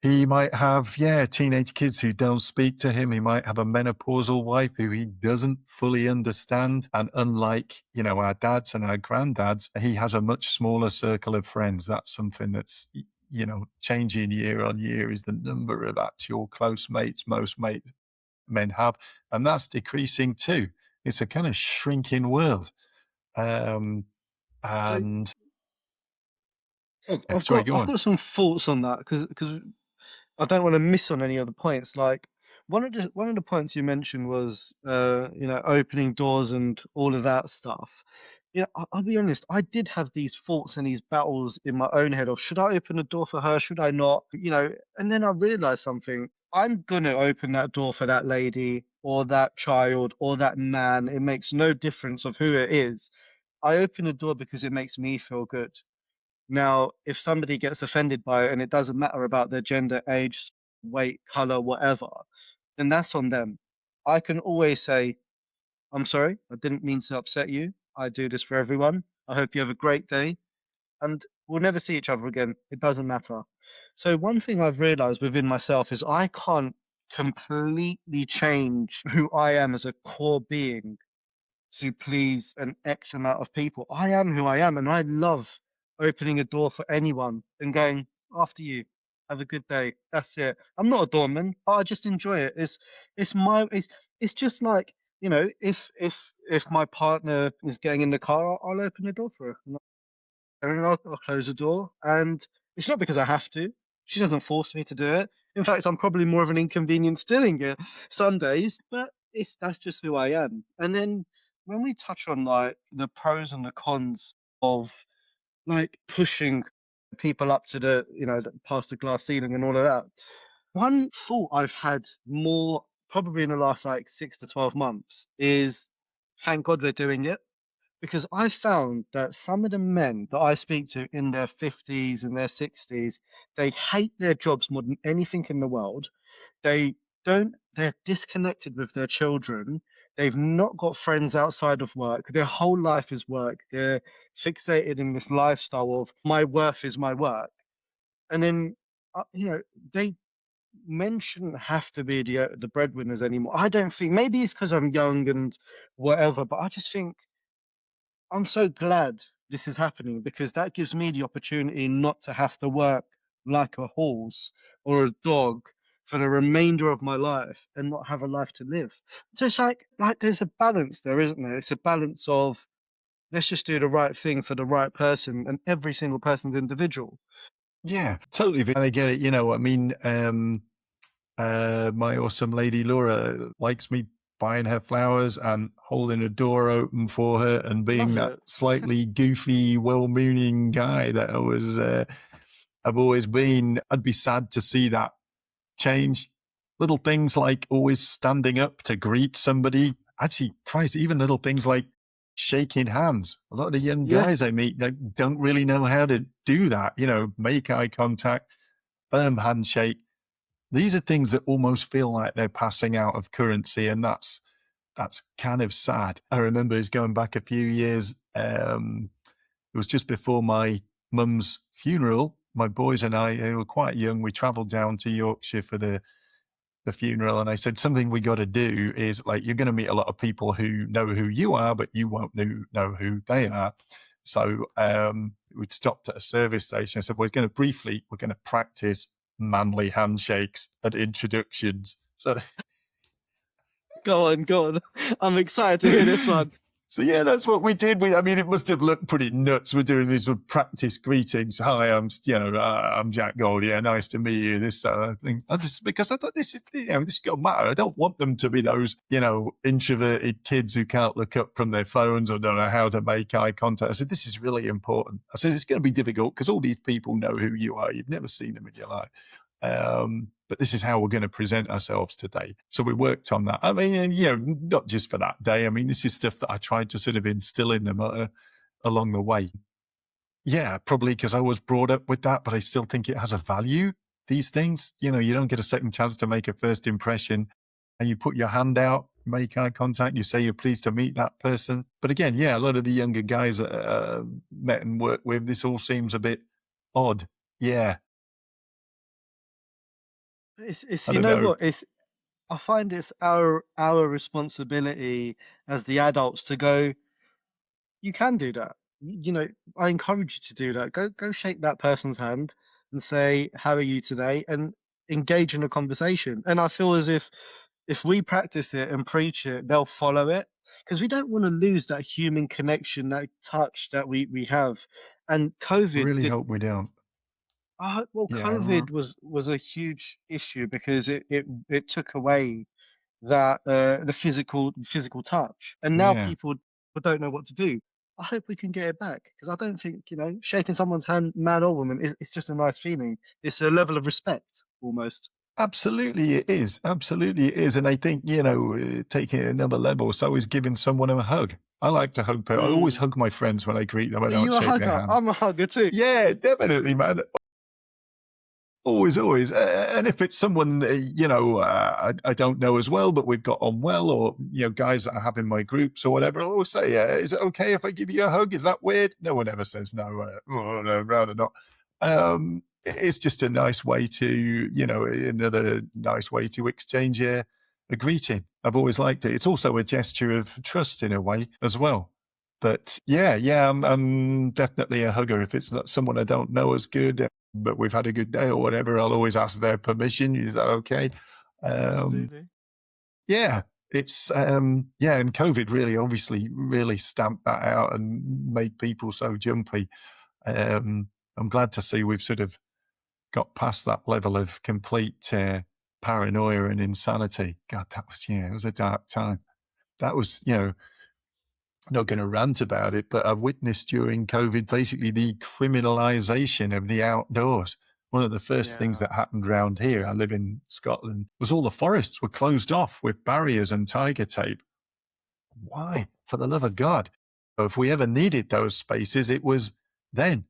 He might have, teenage kids who don't speak to him. He might have a menopausal wife who he doesn't fully understand. And unlike, our dads and our granddads, he has a much smaller circle of friends. That's something that's, changing year on year, is the number of actual close mates most men have. And that's decreasing too. It's a kind of shrinking world. So And I've sorry, got go I've on. got some thoughts on that because I don't want to miss on any other points. Like one of the points you mentioned was opening doors and all of that stuff. I'll be honest, I did have these thoughts and these battles in my own head of should I open a door for her, should I not? And then I realized something. I'm gonna open that door for that lady or that child or that man. It makes no difference of who it is. I open the door because it makes me feel good. Now, if somebody gets offended by it and it doesn't matter about their gender, age, weight, color, whatever, then that's on them. I can always say, I'm sorry, I didn't mean to upset you. I do this for everyone. I hope you have a great day. And we'll never see each other again. It doesn't matter. So, one thing I've realized within myself is I can't completely change who I am as a core being to please an X amount of people. I am who I am, and I love opening a door for anyone and going, after you. Have a good day. That's it. I'm not a doorman, but I just enjoy it. It's just like, if my partner is getting in the car, I'll open the door for her. And then I'll close the door. And it's not because I have to. She doesn't force me to do it. In fact, I'm probably more of an inconvenience doing it some days, but that's just who I am. And then when we touch on like the pros and the cons of like pushing people up to past the glass ceiling and all of that, one thought I've had more probably in the last like 6 to 12 months is thank God we're doing it because I found that some of the men that I speak to in their 50s and their 60s, they hate their jobs more than anything in the world. They're disconnected with their children. They've not got friends outside of work. Their whole life is work. They're fixated in this lifestyle of my worth is my work. And then, uh, you know, they men shouldn't have to be the breadwinners anymore. I don't think maybe it's because I'm young and whatever, but I just think I'm so glad this is happening because that gives me the opportunity not to have to work like a horse or a dog for the remainder of my life and not have a life to live. So it's like there's a balance there, isn't there? It's a balance of let's just do the right thing for the right person, and every single person's individual. Yeah, totally. And I get it. I mean, my awesome lady Laura likes me buying her flowers and holding a door open for her and being Love that it. slightly goofy, well-meaning guy that I've always been. I'd be sad to see that change. Little things like always standing up to greet somebody. Actually, Christ, even little things like shaking hands. A lot of the young Yeah, guys I meet that don't really know how to do that. Make eye contact, firm handshake. These are things that almost feel like they're passing out of currency, and that's kind of sad. I remember it's going back a few years. It was just before my mum's funeral. My boys and I, they were quite young. We travelled down to Yorkshire for the funeral, and I said, something we got to do is, like, you're going to meet a lot of people who know who you are, but you won't know who they are. So we'd stopped at a service station. I said, we're going to practice manly handshakes and introductions. So go on. I'm excited to hear this one. So yeah, that's what we did. It must have looked pretty nuts. We're doing these sort of practice greetings. Hi, I'm Jack Gold. Yeah, nice to meet you. This thing. Because I thought this is going to matter. I don't want them to be those, introverted kids who can't look up from their phones or don't know how to make eye contact. I said, this is really important. I said, it's going to be difficult because all these people know who you are. You've never seen them in your life. But this is how we're going to present ourselves today. So we worked on that. Not just for that day. This is stuff that I tried to sort of instill in them along the way. Yeah, probably because I was brought up with that, but I still think it has a value. These things, you don't get a second chance to make a first impression, and you put your hand out, make eye contact, you say you're pleased to meet that person. But again, yeah, a lot of the younger guys that I met and worked with, this all seems a bit odd. Yeah. It's I you don't know know. what? I find it's our responsibility as the adults to go, you can do that. I encourage you to do that. Go shake that person's hand and say, how are you today? And engage in a conversation. And I feel as if we practice it and preach it, they'll follow it. Because we don't want to lose that human connection, that touch that we have. And COVID Really did hope we don't. well, Yeah, COVID was a huge issue because it took away that the physical touch, and now yeah, people don't know what to do. I hope we can get it back because I don't think shaking someone's hand, man or woman, it's just a nice feeling. It's a level of respect almost. absolutely it is. Absolutely it is. And I think, taking it another level, so is giving someone a hug. I like to hug people. I always Mm. hug my friends when I greet them. I Are don't you a shake their hugger? hands. I'm a hugger too. Yeah, definitely, man. Always, always. And if it's someone, I don't know as well, but we've got on well, or, guys that I have in my groups or whatever, I'll always say, is it okay if I give you a hug? Is that weird? No one ever says no. No, rather not. It's just a nice way to, another nice way to exchange a greeting. I've always liked it. It's also a gesture of trust in a way as well. But yeah, I'm definitely a hugger. If it's not someone I don't know as good, but we've had a good day or whatever, I'll always ask their permission. Is that okay? Um, Absolutely. yeah, it's yeah, and COVID really, obviously, really stamped that out and made people so jumpy. I'm glad to see we've sort of got past that level of complete paranoia and insanity. God, it was a dark time. That was, not going to rant about it, but I've witnessed during COVID basically the criminalisation of the outdoors. One of the first things Yeah. that happened around here, I live in Scotland, was all the forests were closed off with barriers and tiger tape. Why? For the love of God. If we ever needed those spaces, it was then.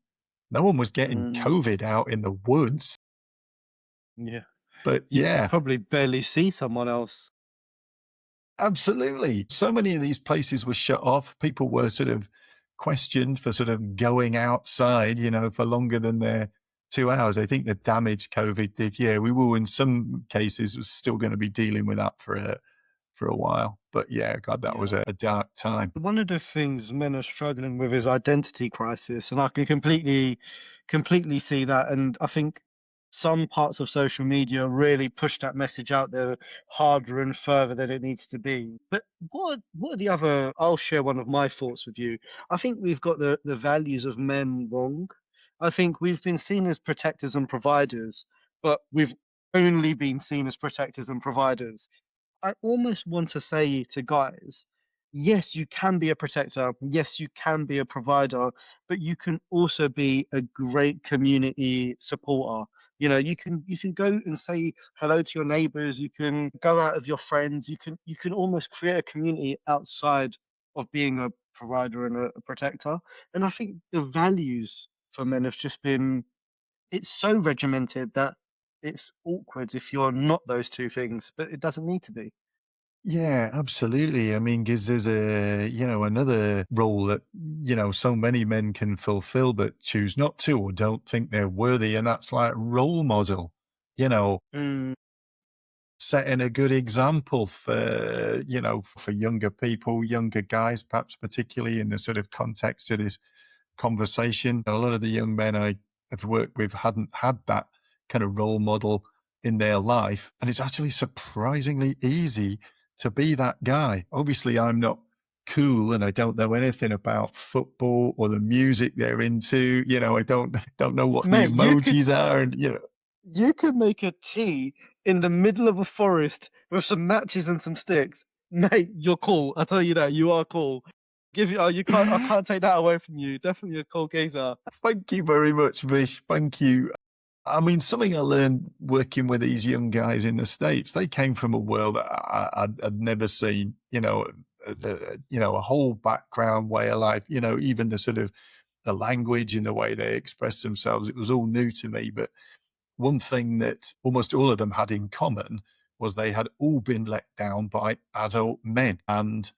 No one was getting Mm. COVID out in the woods. Yeah. But You could yeah, probably barely see someone else. absolutely. So many of these places were shut off. People were sort of questioned for sort of going outside, for longer than their 2 hours. I think the damage COVID did, yeah, we will in some cases was still going to be dealing with that for a while. But yeah, God, that was Yeah. a dark time. One of the things men are struggling with is identity crisis, and I can completely see that. And I think some parts of social media really push that message out there harder and further than it needs to be. But what are the other? I'll share one of my thoughts with you. I think we've got the values of men wrong. I think we've been seen as protectors and providers, but we've only been seen as protectors and providers. I almost want to say to guys, yes, you can be a protector. Yes, you can be a provider, but you can also be a great community supporter. You can go and say hello to your neighbors. You can go out with your friends. You can almost create a community outside of being a provider and a protector. And I think the values for men have just been it's so regimented that it's awkward if you're not those two things, but it doesn't need to be. Yeah, absolutely. I mean, because there's another role that, so many men can fulfill but choose not to or don't think they're worthy. And that's like role model, you know, Mm, setting a good example for younger people, younger guys, perhaps particularly in the sort of context of this conversation. A lot of the young men I have worked with hadn't had that kind of role model in their life. And it's actually surprisingly easy to be that guy. Obviously, I'm not cool and I don't know anything about football or the music they're into. I don't know what the mate, emojis are, and you could make a tea in the middle of a forest with some matches and some sticks. Mate, you're cool. I tell you that, you are cool. Give you, you can't, I can't take that away from you. Definitely a cool geezer. Thank you very much, Vish. Thank you. I mean, something I learned working with these young guys in the States, they came from a world that I'd never seen, a whole background, way of life, even the sort of the language and the way they express themselves. It was all new to me. But one thing that almost all of them had in common was they had all been let down by adult men. And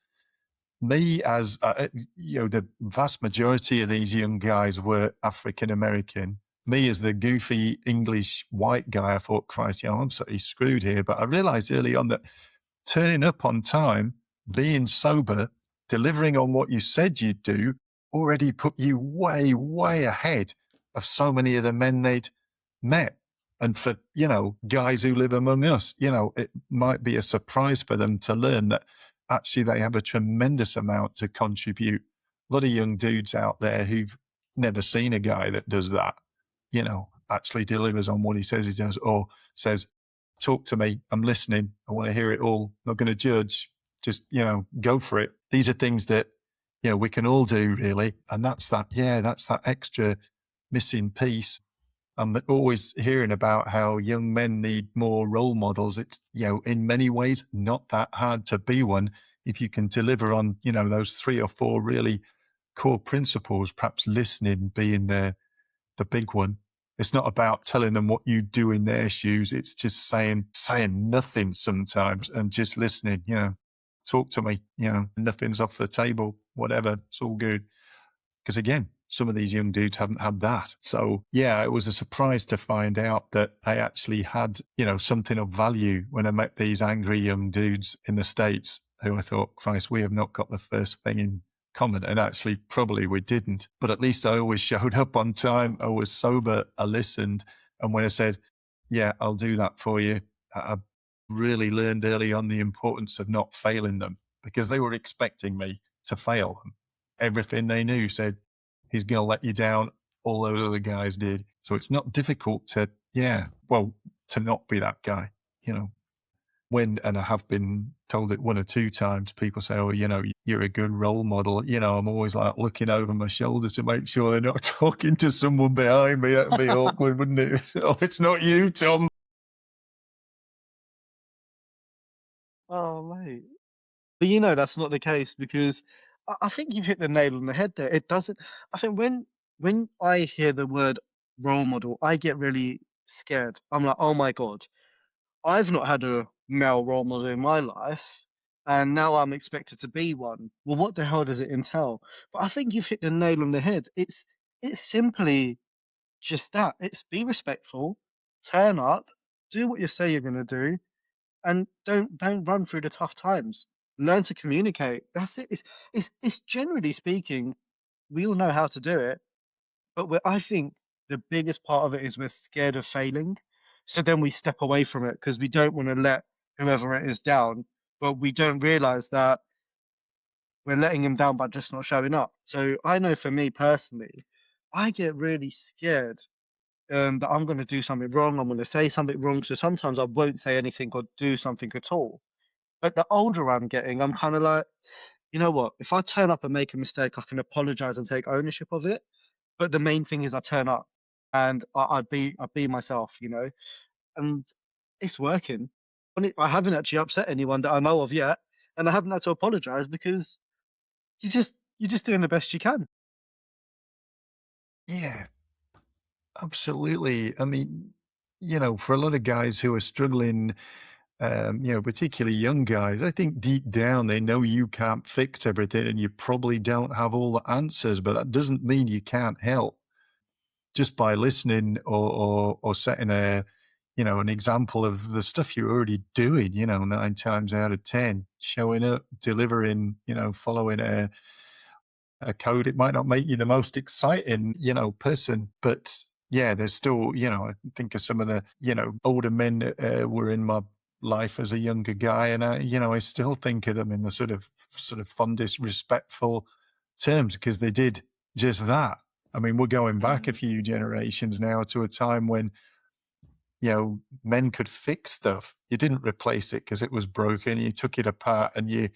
me as the vast majority of these young guys were African American. Me as the goofy English white guy, I thought, Christ, I'm absolutely screwed here. But I realized early on that turning up on time, being sober, delivering on what you said you'd do already put you way, way ahead of so many of the men they'd met. And for, guys who live among us, it might be a surprise for them to learn that actually they have a tremendous amount to contribute. A lot of young dudes out there who've never seen a guy that does that, actually delivers on what he says he does, or says, talk to me, I'm listening, I want to hear it all, I'm not going to judge, just, go for it. These are things that, we can all do really. And that's that extra missing piece. I'm always hearing about how young men need more role models. It's, in many ways, not that hard to be one if you can deliver on, those 3 or 4 really core principles, perhaps listening being the big one. It's not about telling them what you do in their shoes. It's just saying nothing sometimes and just listening, talk to me, nothing's off the table, whatever. It's all good. Because again, some of these young dudes haven't had that. So yeah, it was a surprise to find out that I actually had, something of value when I met these angry young dudes in the States who I thought, Christ, we have not got the first thing in common. And actually, probably we didn't. But at least I always showed up on time. I was sober. I listened. And when I said, yeah, I'll do that for you, I really learned early on the importance of not failing them because they were expecting me to fail them. Everything they knew said, he's going to let you down. All those other guys did. So it's not difficult to not be that guy, and I have been told it 1 or 2 times, people say, oh, you're a good role model. I'm always like looking over my shoulder to make sure they're not talking to someone behind me. That'd be awkward, wouldn't it? Oh, it's not you, Tom. Oh, mate. But that's not the case because I think you've hit the nail on the head there. It doesn't. I think when I hear the word role model, I get really scared. I'm like, oh my God, I've not had a male role model in my life, and now I'm expected to be one. Well, what the hell does it entail? But I think you've hit the nail on the head. It's simply just that. It's be respectful, turn up, do what you say you're gonna do, and don't run through the tough times. Learn to communicate. That's it. It's generally speaking, we all know how to do it, but I think the biggest part of it is we're scared of failing. So then we step away from it because we don't want to let whoever it is down, but we don't realize that we're letting him down by just not showing up. So I know for me personally, I get really scared that I'm going to do something wrong. I'm going to say something wrong. So sometimes I won't say anything or do something at all. But the older I'm getting, I'm kind of like, you know what? If I turn up and make a mistake, I can apologize and take ownership of it. But the main thing is I turn up and I be myself, you know, and it's working. I haven't actually upset anyone that I know of yet, and I haven't had to apologize because you're just doing the best you can. Yeah, absolutely. I mean, for a lot of guys who are struggling, particularly young guys, I think deep down they know you can't fix everything and you probably don't have all the answers, but that doesn't mean you can't help. Just by listening or setting an example of the stuff you're already doing, 9 times out of 10, showing up, delivering, following a code. It might not make you the most exciting, person, but yeah, there's still, I think of some of the, older men that were in my life as a younger guy. And I still think of them in the sort of fondest, respectful terms because they did just that. I mean, we're going back a Mm. few generations now to a time when, men could fix stuff. You didn't replace it because it was broken. You took it apart and you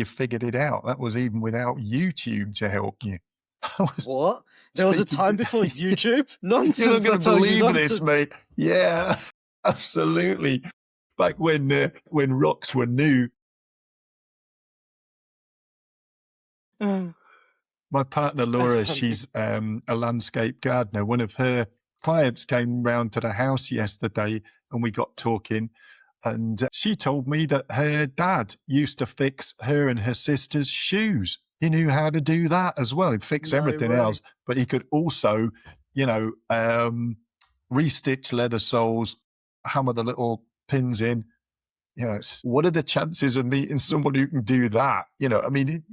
figured it out. That was even without YouTube to help you. I was What? There was a speaking time before to YouTube? you're not Nonsense, going I to tell you, believe this, nonsense. mate. Yeah, absolutely. Back when rocks were new, my partner That's Laura, funny. she's a landscape gardener. One of her clients came round to the house yesterday, and we got talking. And she told me that her dad used to fix her and her sister's shoes. He knew how to do that as well. He'd fix No everything way. else, but he could also, you know, restitch leather soles, hammer the little pins in. What are the chances of meeting someone who can do that? I mean,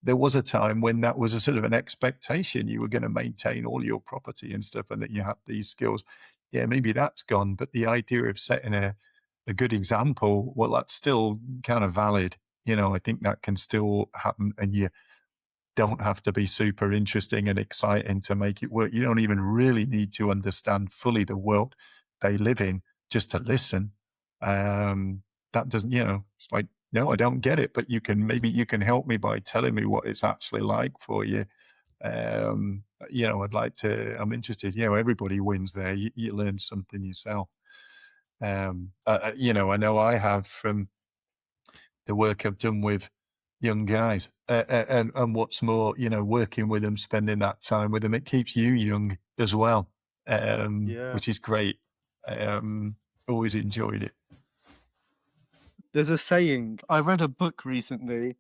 there was a time when that was a sort of an expectation. You were going to maintain all your property and stuff and that you had these skills. Yeah, maybe that's gone. But the idea of setting a good example, well, that's still kind of valid. I think that can still happen. And you don't have to be super interesting and exciting to make it work. You don't even really need to understand fully the world they live in just to listen. That doesn't, it's like, no, I don't get it, but maybe you can help me by telling me what it's actually like for you. I'm interested, everybody wins there. You learn something yourself. I know I have from the work I've done with young guys. And what's more, working with them, spending that time with them, it keeps you young as well, Yeah. which is great. Always enjoyed it. There's a saying. I read a book recently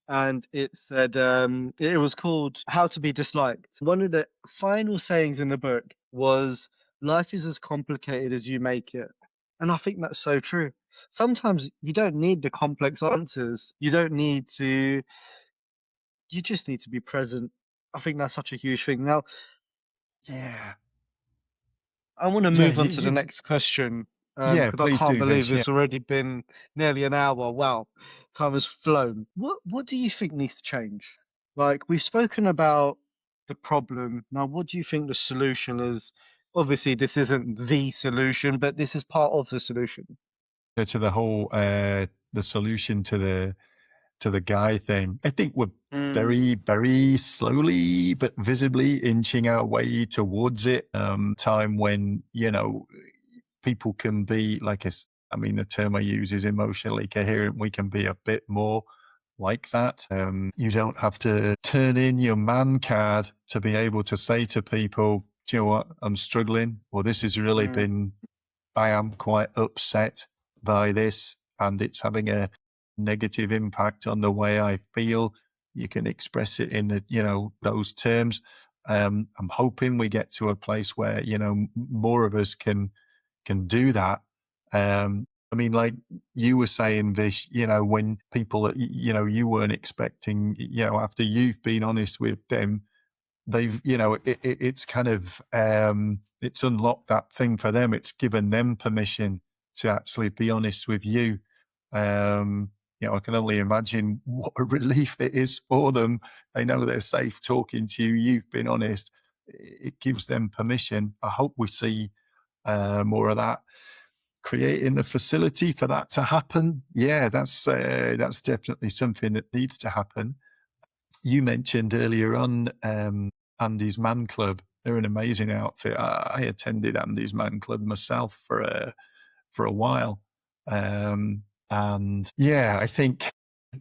and it said it was called How to Be Disliked. One of the final sayings in the book was life is as complicated as you make it. And I think that's so true. Sometimes you don't need the complex answers. You just need to be present. I think that's such a huge thing. Now, Yeah. I want to Yeah. move on to the next question Yeah, because I please can't do, believe Vish. Yeah. it's already been nearly an hour. Wow, time has flown. What do you think needs to change? Like we've spoken about the problem. Now, what do you think the solution is? Obviously, this isn't the solution, but this is part of the solution. To the whole, the solution to the guy thing. I think we're Mm, very, very slowly but visibly inching our way towards it. Time when, people can be like I mean, the term I use is emotionally coherent. We can be a bit more like that. You don't have to turn in your man card to be able to say to people, do you know what? I'm struggling, or this has really mm, been, I am quite upset by this and it's having a negative impact on the way I feel. You can express it in those terms. I'm hoping we get to a place where, more of us can do that. I mean, like you were saying, Vish, when people that, you weren't expecting, after you've been honest with them, they've, it's kind of, it's unlocked that thing for them. It's given them permission to actually be honest with you. I can only imagine what a relief it is for them. They know they're safe talking to you. You've been honest. It gives them permission. I hope we see more of that creating the facility for that to happen, yeah, that's definitely something that needs to happen. You mentioned earlier on Andy's Man Club. They're an amazing outfit. I attended Andy's Man Club myself for a while, and yeah, I think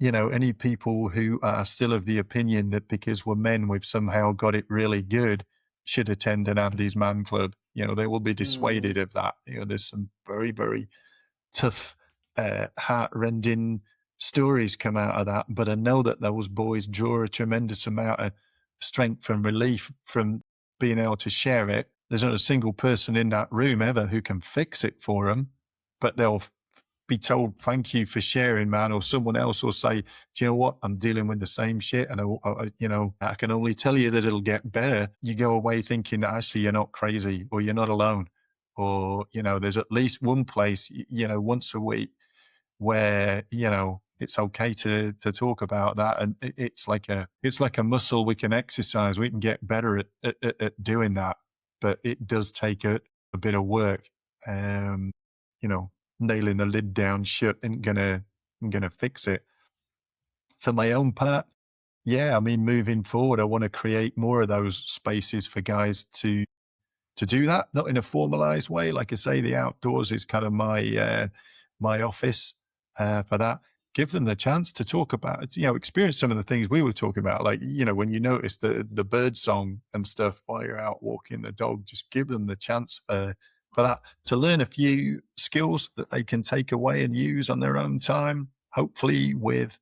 any people who are still of the opinion that because we're men we've somehow got it really good should attend an Andy's Man Club. They will be dissuaded of that. There's some very, very tough, heart-rending stories come out of that. But I know that those boys draw a tremendous amount of strength and relief from being able to share it. There's not a single person in that room ever who can fix it for them, but they'll be told, thank you for sharing, man. Or someone else will say, do you know what? I'm dealing with the same shit. And, I can only tell you that it'll get better. You go away thinking that actually you're not crazy or you're not alone. Or, there's at least one place, once a week where, it's okay to talk about that. And it's like a muscle we can exercise. We can get better at doing that. But it does take a bit of work. Nailing the lid down shut ain't gonna fix it. For my own part, yeah, I mean, moving forward, I want to create more of those spaces for guys to do that, not in a formalized way. Like I say, the outdoors is kind of my office for that. Give them the chance to talk about it, experience some of the things we were talking about. Like, when you notice the bird song and stuff while you're out walking the dog, just give them the chance for that, to learn a few skills that they can take away and use on their own time, hopefully with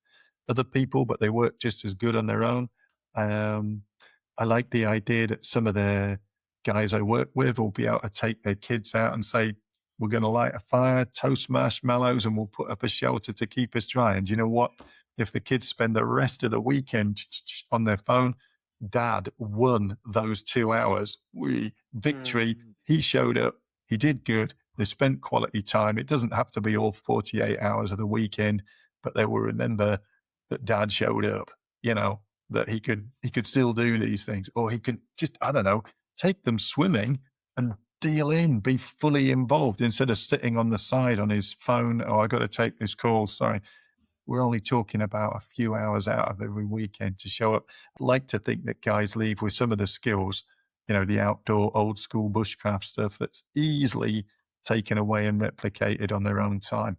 other people, but they work just as good on their own. I like the idea that some of the guys I work with will be able to take their kids out and say, we're going to light a fire, toast marshmallows, and we'll put up a shelter to keep us dry. And you know what? If the kids spend the rest of the weekend on their phone, Dad won those 2 hours. Victory. He showed up. He did good. They spent quality time. It doesn't have to be all 48 hours of the weekend, but they will remember that Dad showed up, that he could still do these things. Or he could just, I don't know, take them swimming and deal in, be fully involved instead of sitting on the side on his phone. Oh, I got to take this call. Sorry. We're only talking about a few hours out of every weekend to show up. I'd like to think that guys leave with some of the skills, the outdoor old school bushcraft stuff that's easily taken away and replicated on their own time.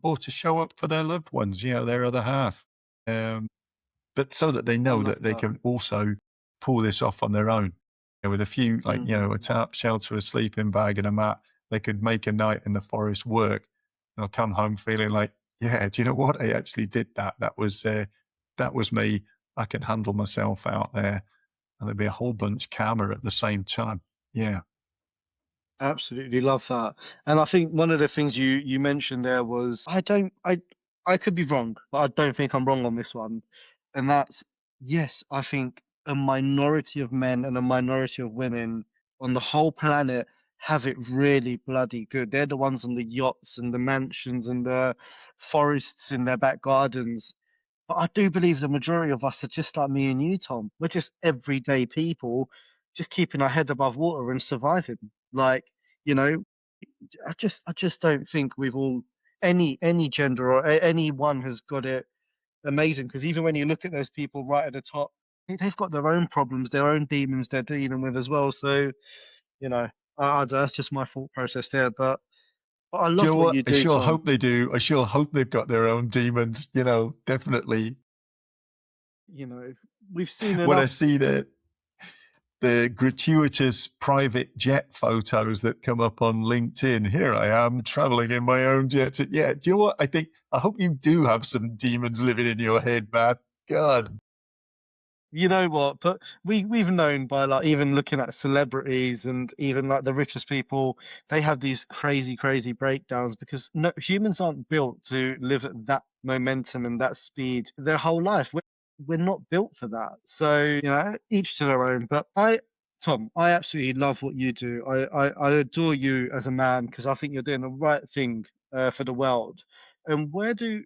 Or to show up for their loved ones, their other half. But so that they know that they can also pull this off on their own. With a few, a tarp, shelter, a sleeping bag and a mat, they could make a night in the forest work. And I'll come home feeling like, yeah, do you know what? I actually did that. That was me. I can handle myself out there. And there'd be a whole bunch calmer at the same time. Yeah. Absolutely love that. And I think one of the things you mentioned there was I could be wrong, but I don't think I'm wrong on this one. And that's, yes, I think a minority of men and a minority of women on the whole planet have it really bloody good. They're the ones on the yachts and the mansions and the forests in their back gardens. But I do believe the majority of us are just like me and you, Tom. We're just everyday people, just keeping our head above water and surviving. Like, you know, I just don't think we've all any gender or anyone has got it amazing. Because even when you look at those people right at the top, they've got their own problems, their own demons they're dealing with as well. So, that's just my thought process there. But I Do you love know what what? you I do, sure Tom. hope they do. I sure hope they've got their own demons, definitely. You know, we've seen When I enough. see the gratuitous private jet photos that come up on LinkedIn. Here I am traveling in my own jet. Yeah, do you know what? I hope you do have some demons living in your head, man. God. You know what? But we've known by like even looking at celebrities and even like the richest people, they have these crazy, crazy breakdowns because no humans aren't built to live at that momentum and that speed their whole life. We're not built for that. So, each to their own. But Tom, I absolutely love what you do. I adore you as a man because I think you're doing the right thing for the world. And where do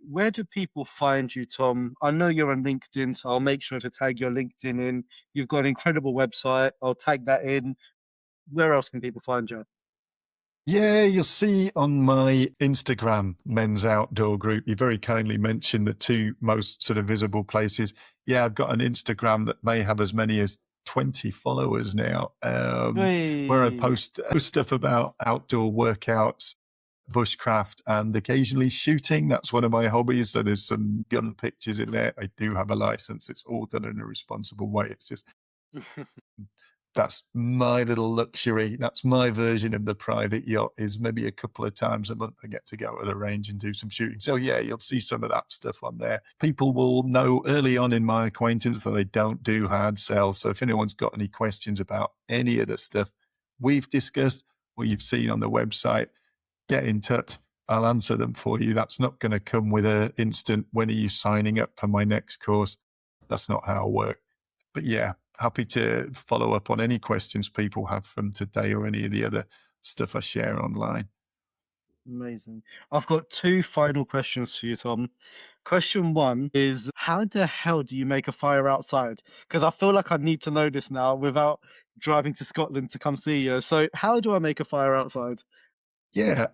people find you, Tom? I know you're on LinkedIn, so I'll make sure to tag your LinkedIn in. You've got an incredible website. I'll tag that in. Where else can people find you? Yeah, you'll see on my Instagram men's outdoor group, you very kindly mentioned the two most sort of visible places. Yeah, I've got an Instagram that may have as many as 20 followers now, where I Hey, post stuff about outdoor workouts, bushcraft, and occasionally shooting. That's one of my hobbies. So there's some gun pictures in there. I do have a license. It's all done in a responsible way. It's just that's my little luxury. That's my version of the private yacht, is maybe a couple of times a month I get to go to the range and do some shooting. So yeah, you'll see some of that stuff on there. People will know early on in my acquaintance that I don't do hard sell. So if anyone's got any questions about any of the stuff we've discussed or you've seen on the website, get in touch. I'll answer them for you. That's not going to come with an instant, when are you signing up for my next course? That's not how I work. But yeah, happy to follow up on any questions people have from today or any of the other stuff I share online. amazing. I've got two final questions for you, Tom. Question one is, how the hell do you make a fire outside? Because I feel like I need to know this now without driving to Scotland to come see you. So, how do I make a fire outside? Yeah,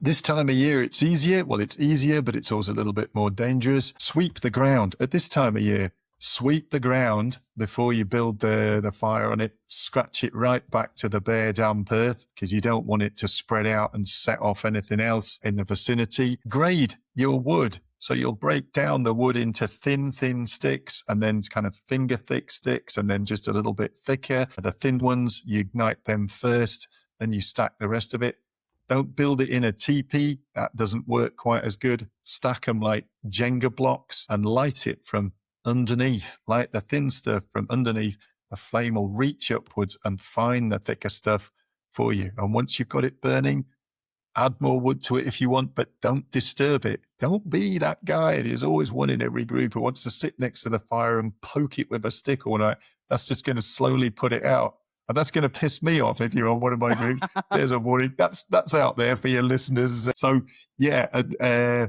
this time of year it's easier. Well, it's easier, but it's also a little bit more dangerous. Sweep the ground at this time of year. Sweep the ground before you build the fire on it. Scratch it right back to the bare damp earth, because you don't want it to spread out and set off anything else in the vicinity. Grade your wood. So you'll break down the wood into thin sticks, and then kind of finger thick sticks, and then just a little bit thicker. The thin ones, you ignite them first, then you stack the rest of it. Don't build it in a teepee. That doesn't work quite as good. Stack them like Jenga blocks and light it from underneath. Light the thin stuff from underneath. The flame will reach upwards and find the thicker stuff for you. And once you've got it burning, add more wood to it if you want, but don't disturb it. Don't be that guy. There's always one in every group who wants to sit next to the fire and poke it with a stick all night. That's just going to slowly put it out. And that's going to piss me off if you're on one of my groups. There's a warning. That's out there for your listeners. So yeah,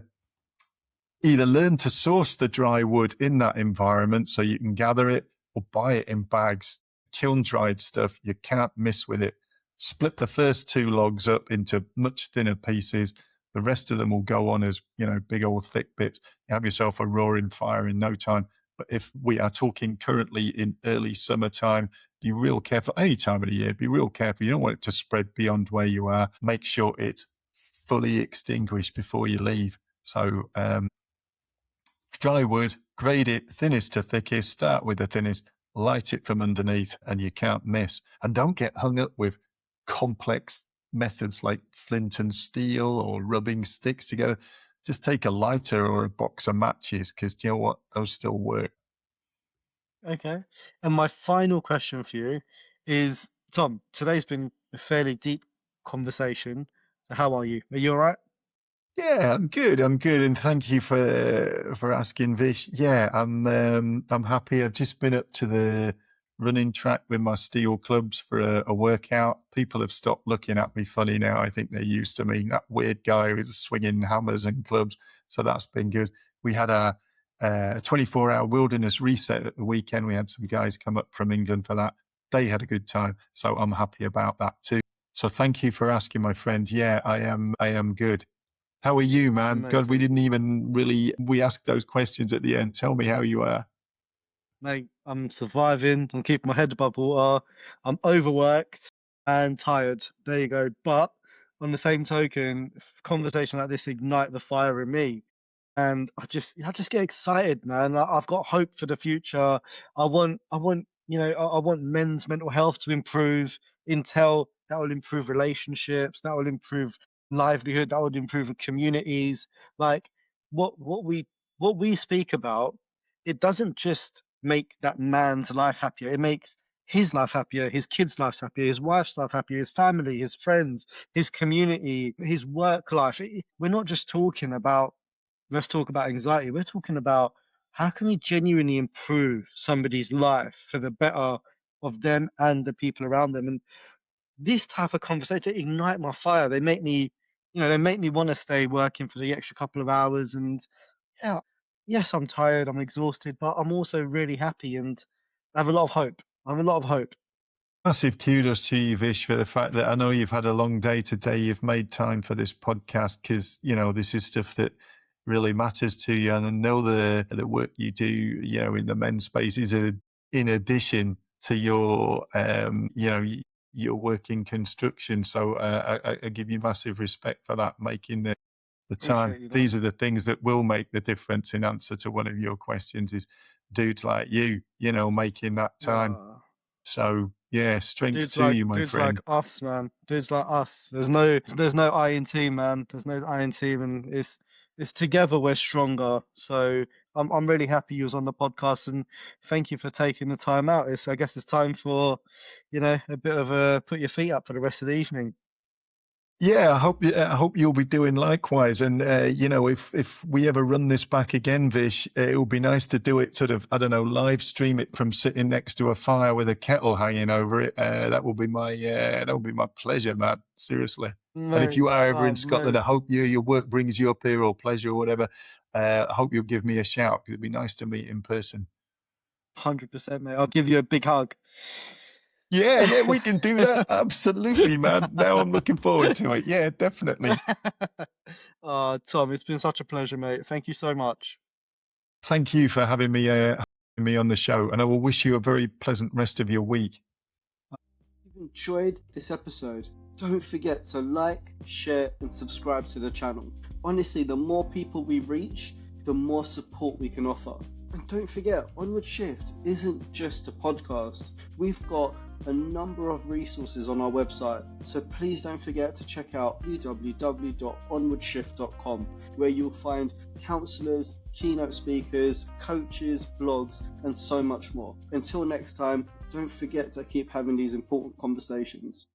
either learn to source the dry wood in that environment so you can gather it, or buy it in bags. Kiln dried stuff, you can't miss with it. Split the first two logs up into much thinner pieces. The rest of them will go on as, big old thick bits. You have yourself a roaring fire in no time. But if we are talking currently in early summertime, be real careful. Any time of the year, be real careful. You don't want it to spread beyond where you are. Make sure it's fully extinguished before you leave. So dry wood, grade it thinnest to thickest, start with the thinnest, light it from underneath, and you can't miss. And don't get hung up with complex methods like flint and steel or rubbing sticks together. Just take a lighter or a box of matches, because you know what? Those still work. Okay. And my final question for you is, Tom, today's been a fairly deep conversation. So how are you? Are you all right? Yeah, I'm good. I'm good, and thank you for asking, Vish. Yeah, I'm happy. I've just been up to the running track with my steel clubs for a workout. People have stopped looking at me funny now. I think they're used to me. That weird guy who's swinging hammers and clubs. So that's been good. We had a 24-hour wilderness reset at the weekend. We had some guys come up from England for that. They had a good time, so I'm happy about that too. So thank you for asking, my friend. Yeah, I am good. How are you, man? God, we Amazing. didn't even we asked those questions at the end. Tell me how you are. Mate, I'm surviving. I'm keeping my head above water. I'm overworked and tired. There you go. But on the same token, conversation like this ignite the fire in me. And I just get excited, man. I've got hope for the future. I want men's mental health to improve. Intel that will improve relationships. That will improve livelihood. That would improve communities. Like what we speak about, it doesn't just make that man's life happier. It makes his life happier, his kids' lives happier, his wife's life happier, his family, his friends, his community, his work life. We're not just talking about let's talk about anxiety. We're talking about how can we genuinely improve somebody's life for the better of them and the people around them. And this type of conversation they ignite my fire. They make me want to stay working for the extra couple of hours. And yeah, yes, I'm tired, I'm exhausted, but I'm also really happy and I have a lot of hope. I have a lot of hope. Massive kudos to you, Vish, for the fact that I know you've had a long day today. You've made time for this podcast because, this is stuff that really matters to you. And I know the work you do, in the men's space is in addition to your, your work in construction. So I give you massive respect for that, making the time. Appreciate you, man. These are the things that will make the difference in answer to one of your questions is dudes like you, making that time. So yeah, strength to you, my Dudes like friend. us, man. Dudes like us. There's no I in team, man. There's no I in team, and it's together we're stronger. So I'm really happy you was on the podcast, and thank you for taking the time out. I guess it's time for, a bit of a put your feet up for the rest of the evening. Yeah, I hope you'll be doing likewise. And if we ever run this back again, Vish, it would be nice to do it sort of, I don't know, live stream it from sitting next to a fire with a kettle hanging over it. That will be my pleasure, man. Seriously. And if Mate, you are ever oh in Scotland, mate, I hope your work brings you up here or pleasure or whatever. I hope you'll give me a shout because it'd be nice to meet in person. 100%, mate. I'll give you a big hug. Yeah, we can do that. Absolutely, man. Now I'm looking forward to it. Yeah, definitely. Tom, it's been such a pleasure, mate. Thank you so much. Thank you for having me on the show, and I will wish you a very pleasant rest of your week. If you've enjoyed this episode, don't forget to like, share, and subscribe to the channel. Honestly, the more people we reach, the more support we can offer. And don't forget, Onward Shift isn't just a podcast. We've got a number of resources on our website, so please don't forget to check out www.onwardshift.com, where you'll find counselors, keynote speakers, coaches, blogs, and so much more. Until next time, don't forget to keep having these important conversations.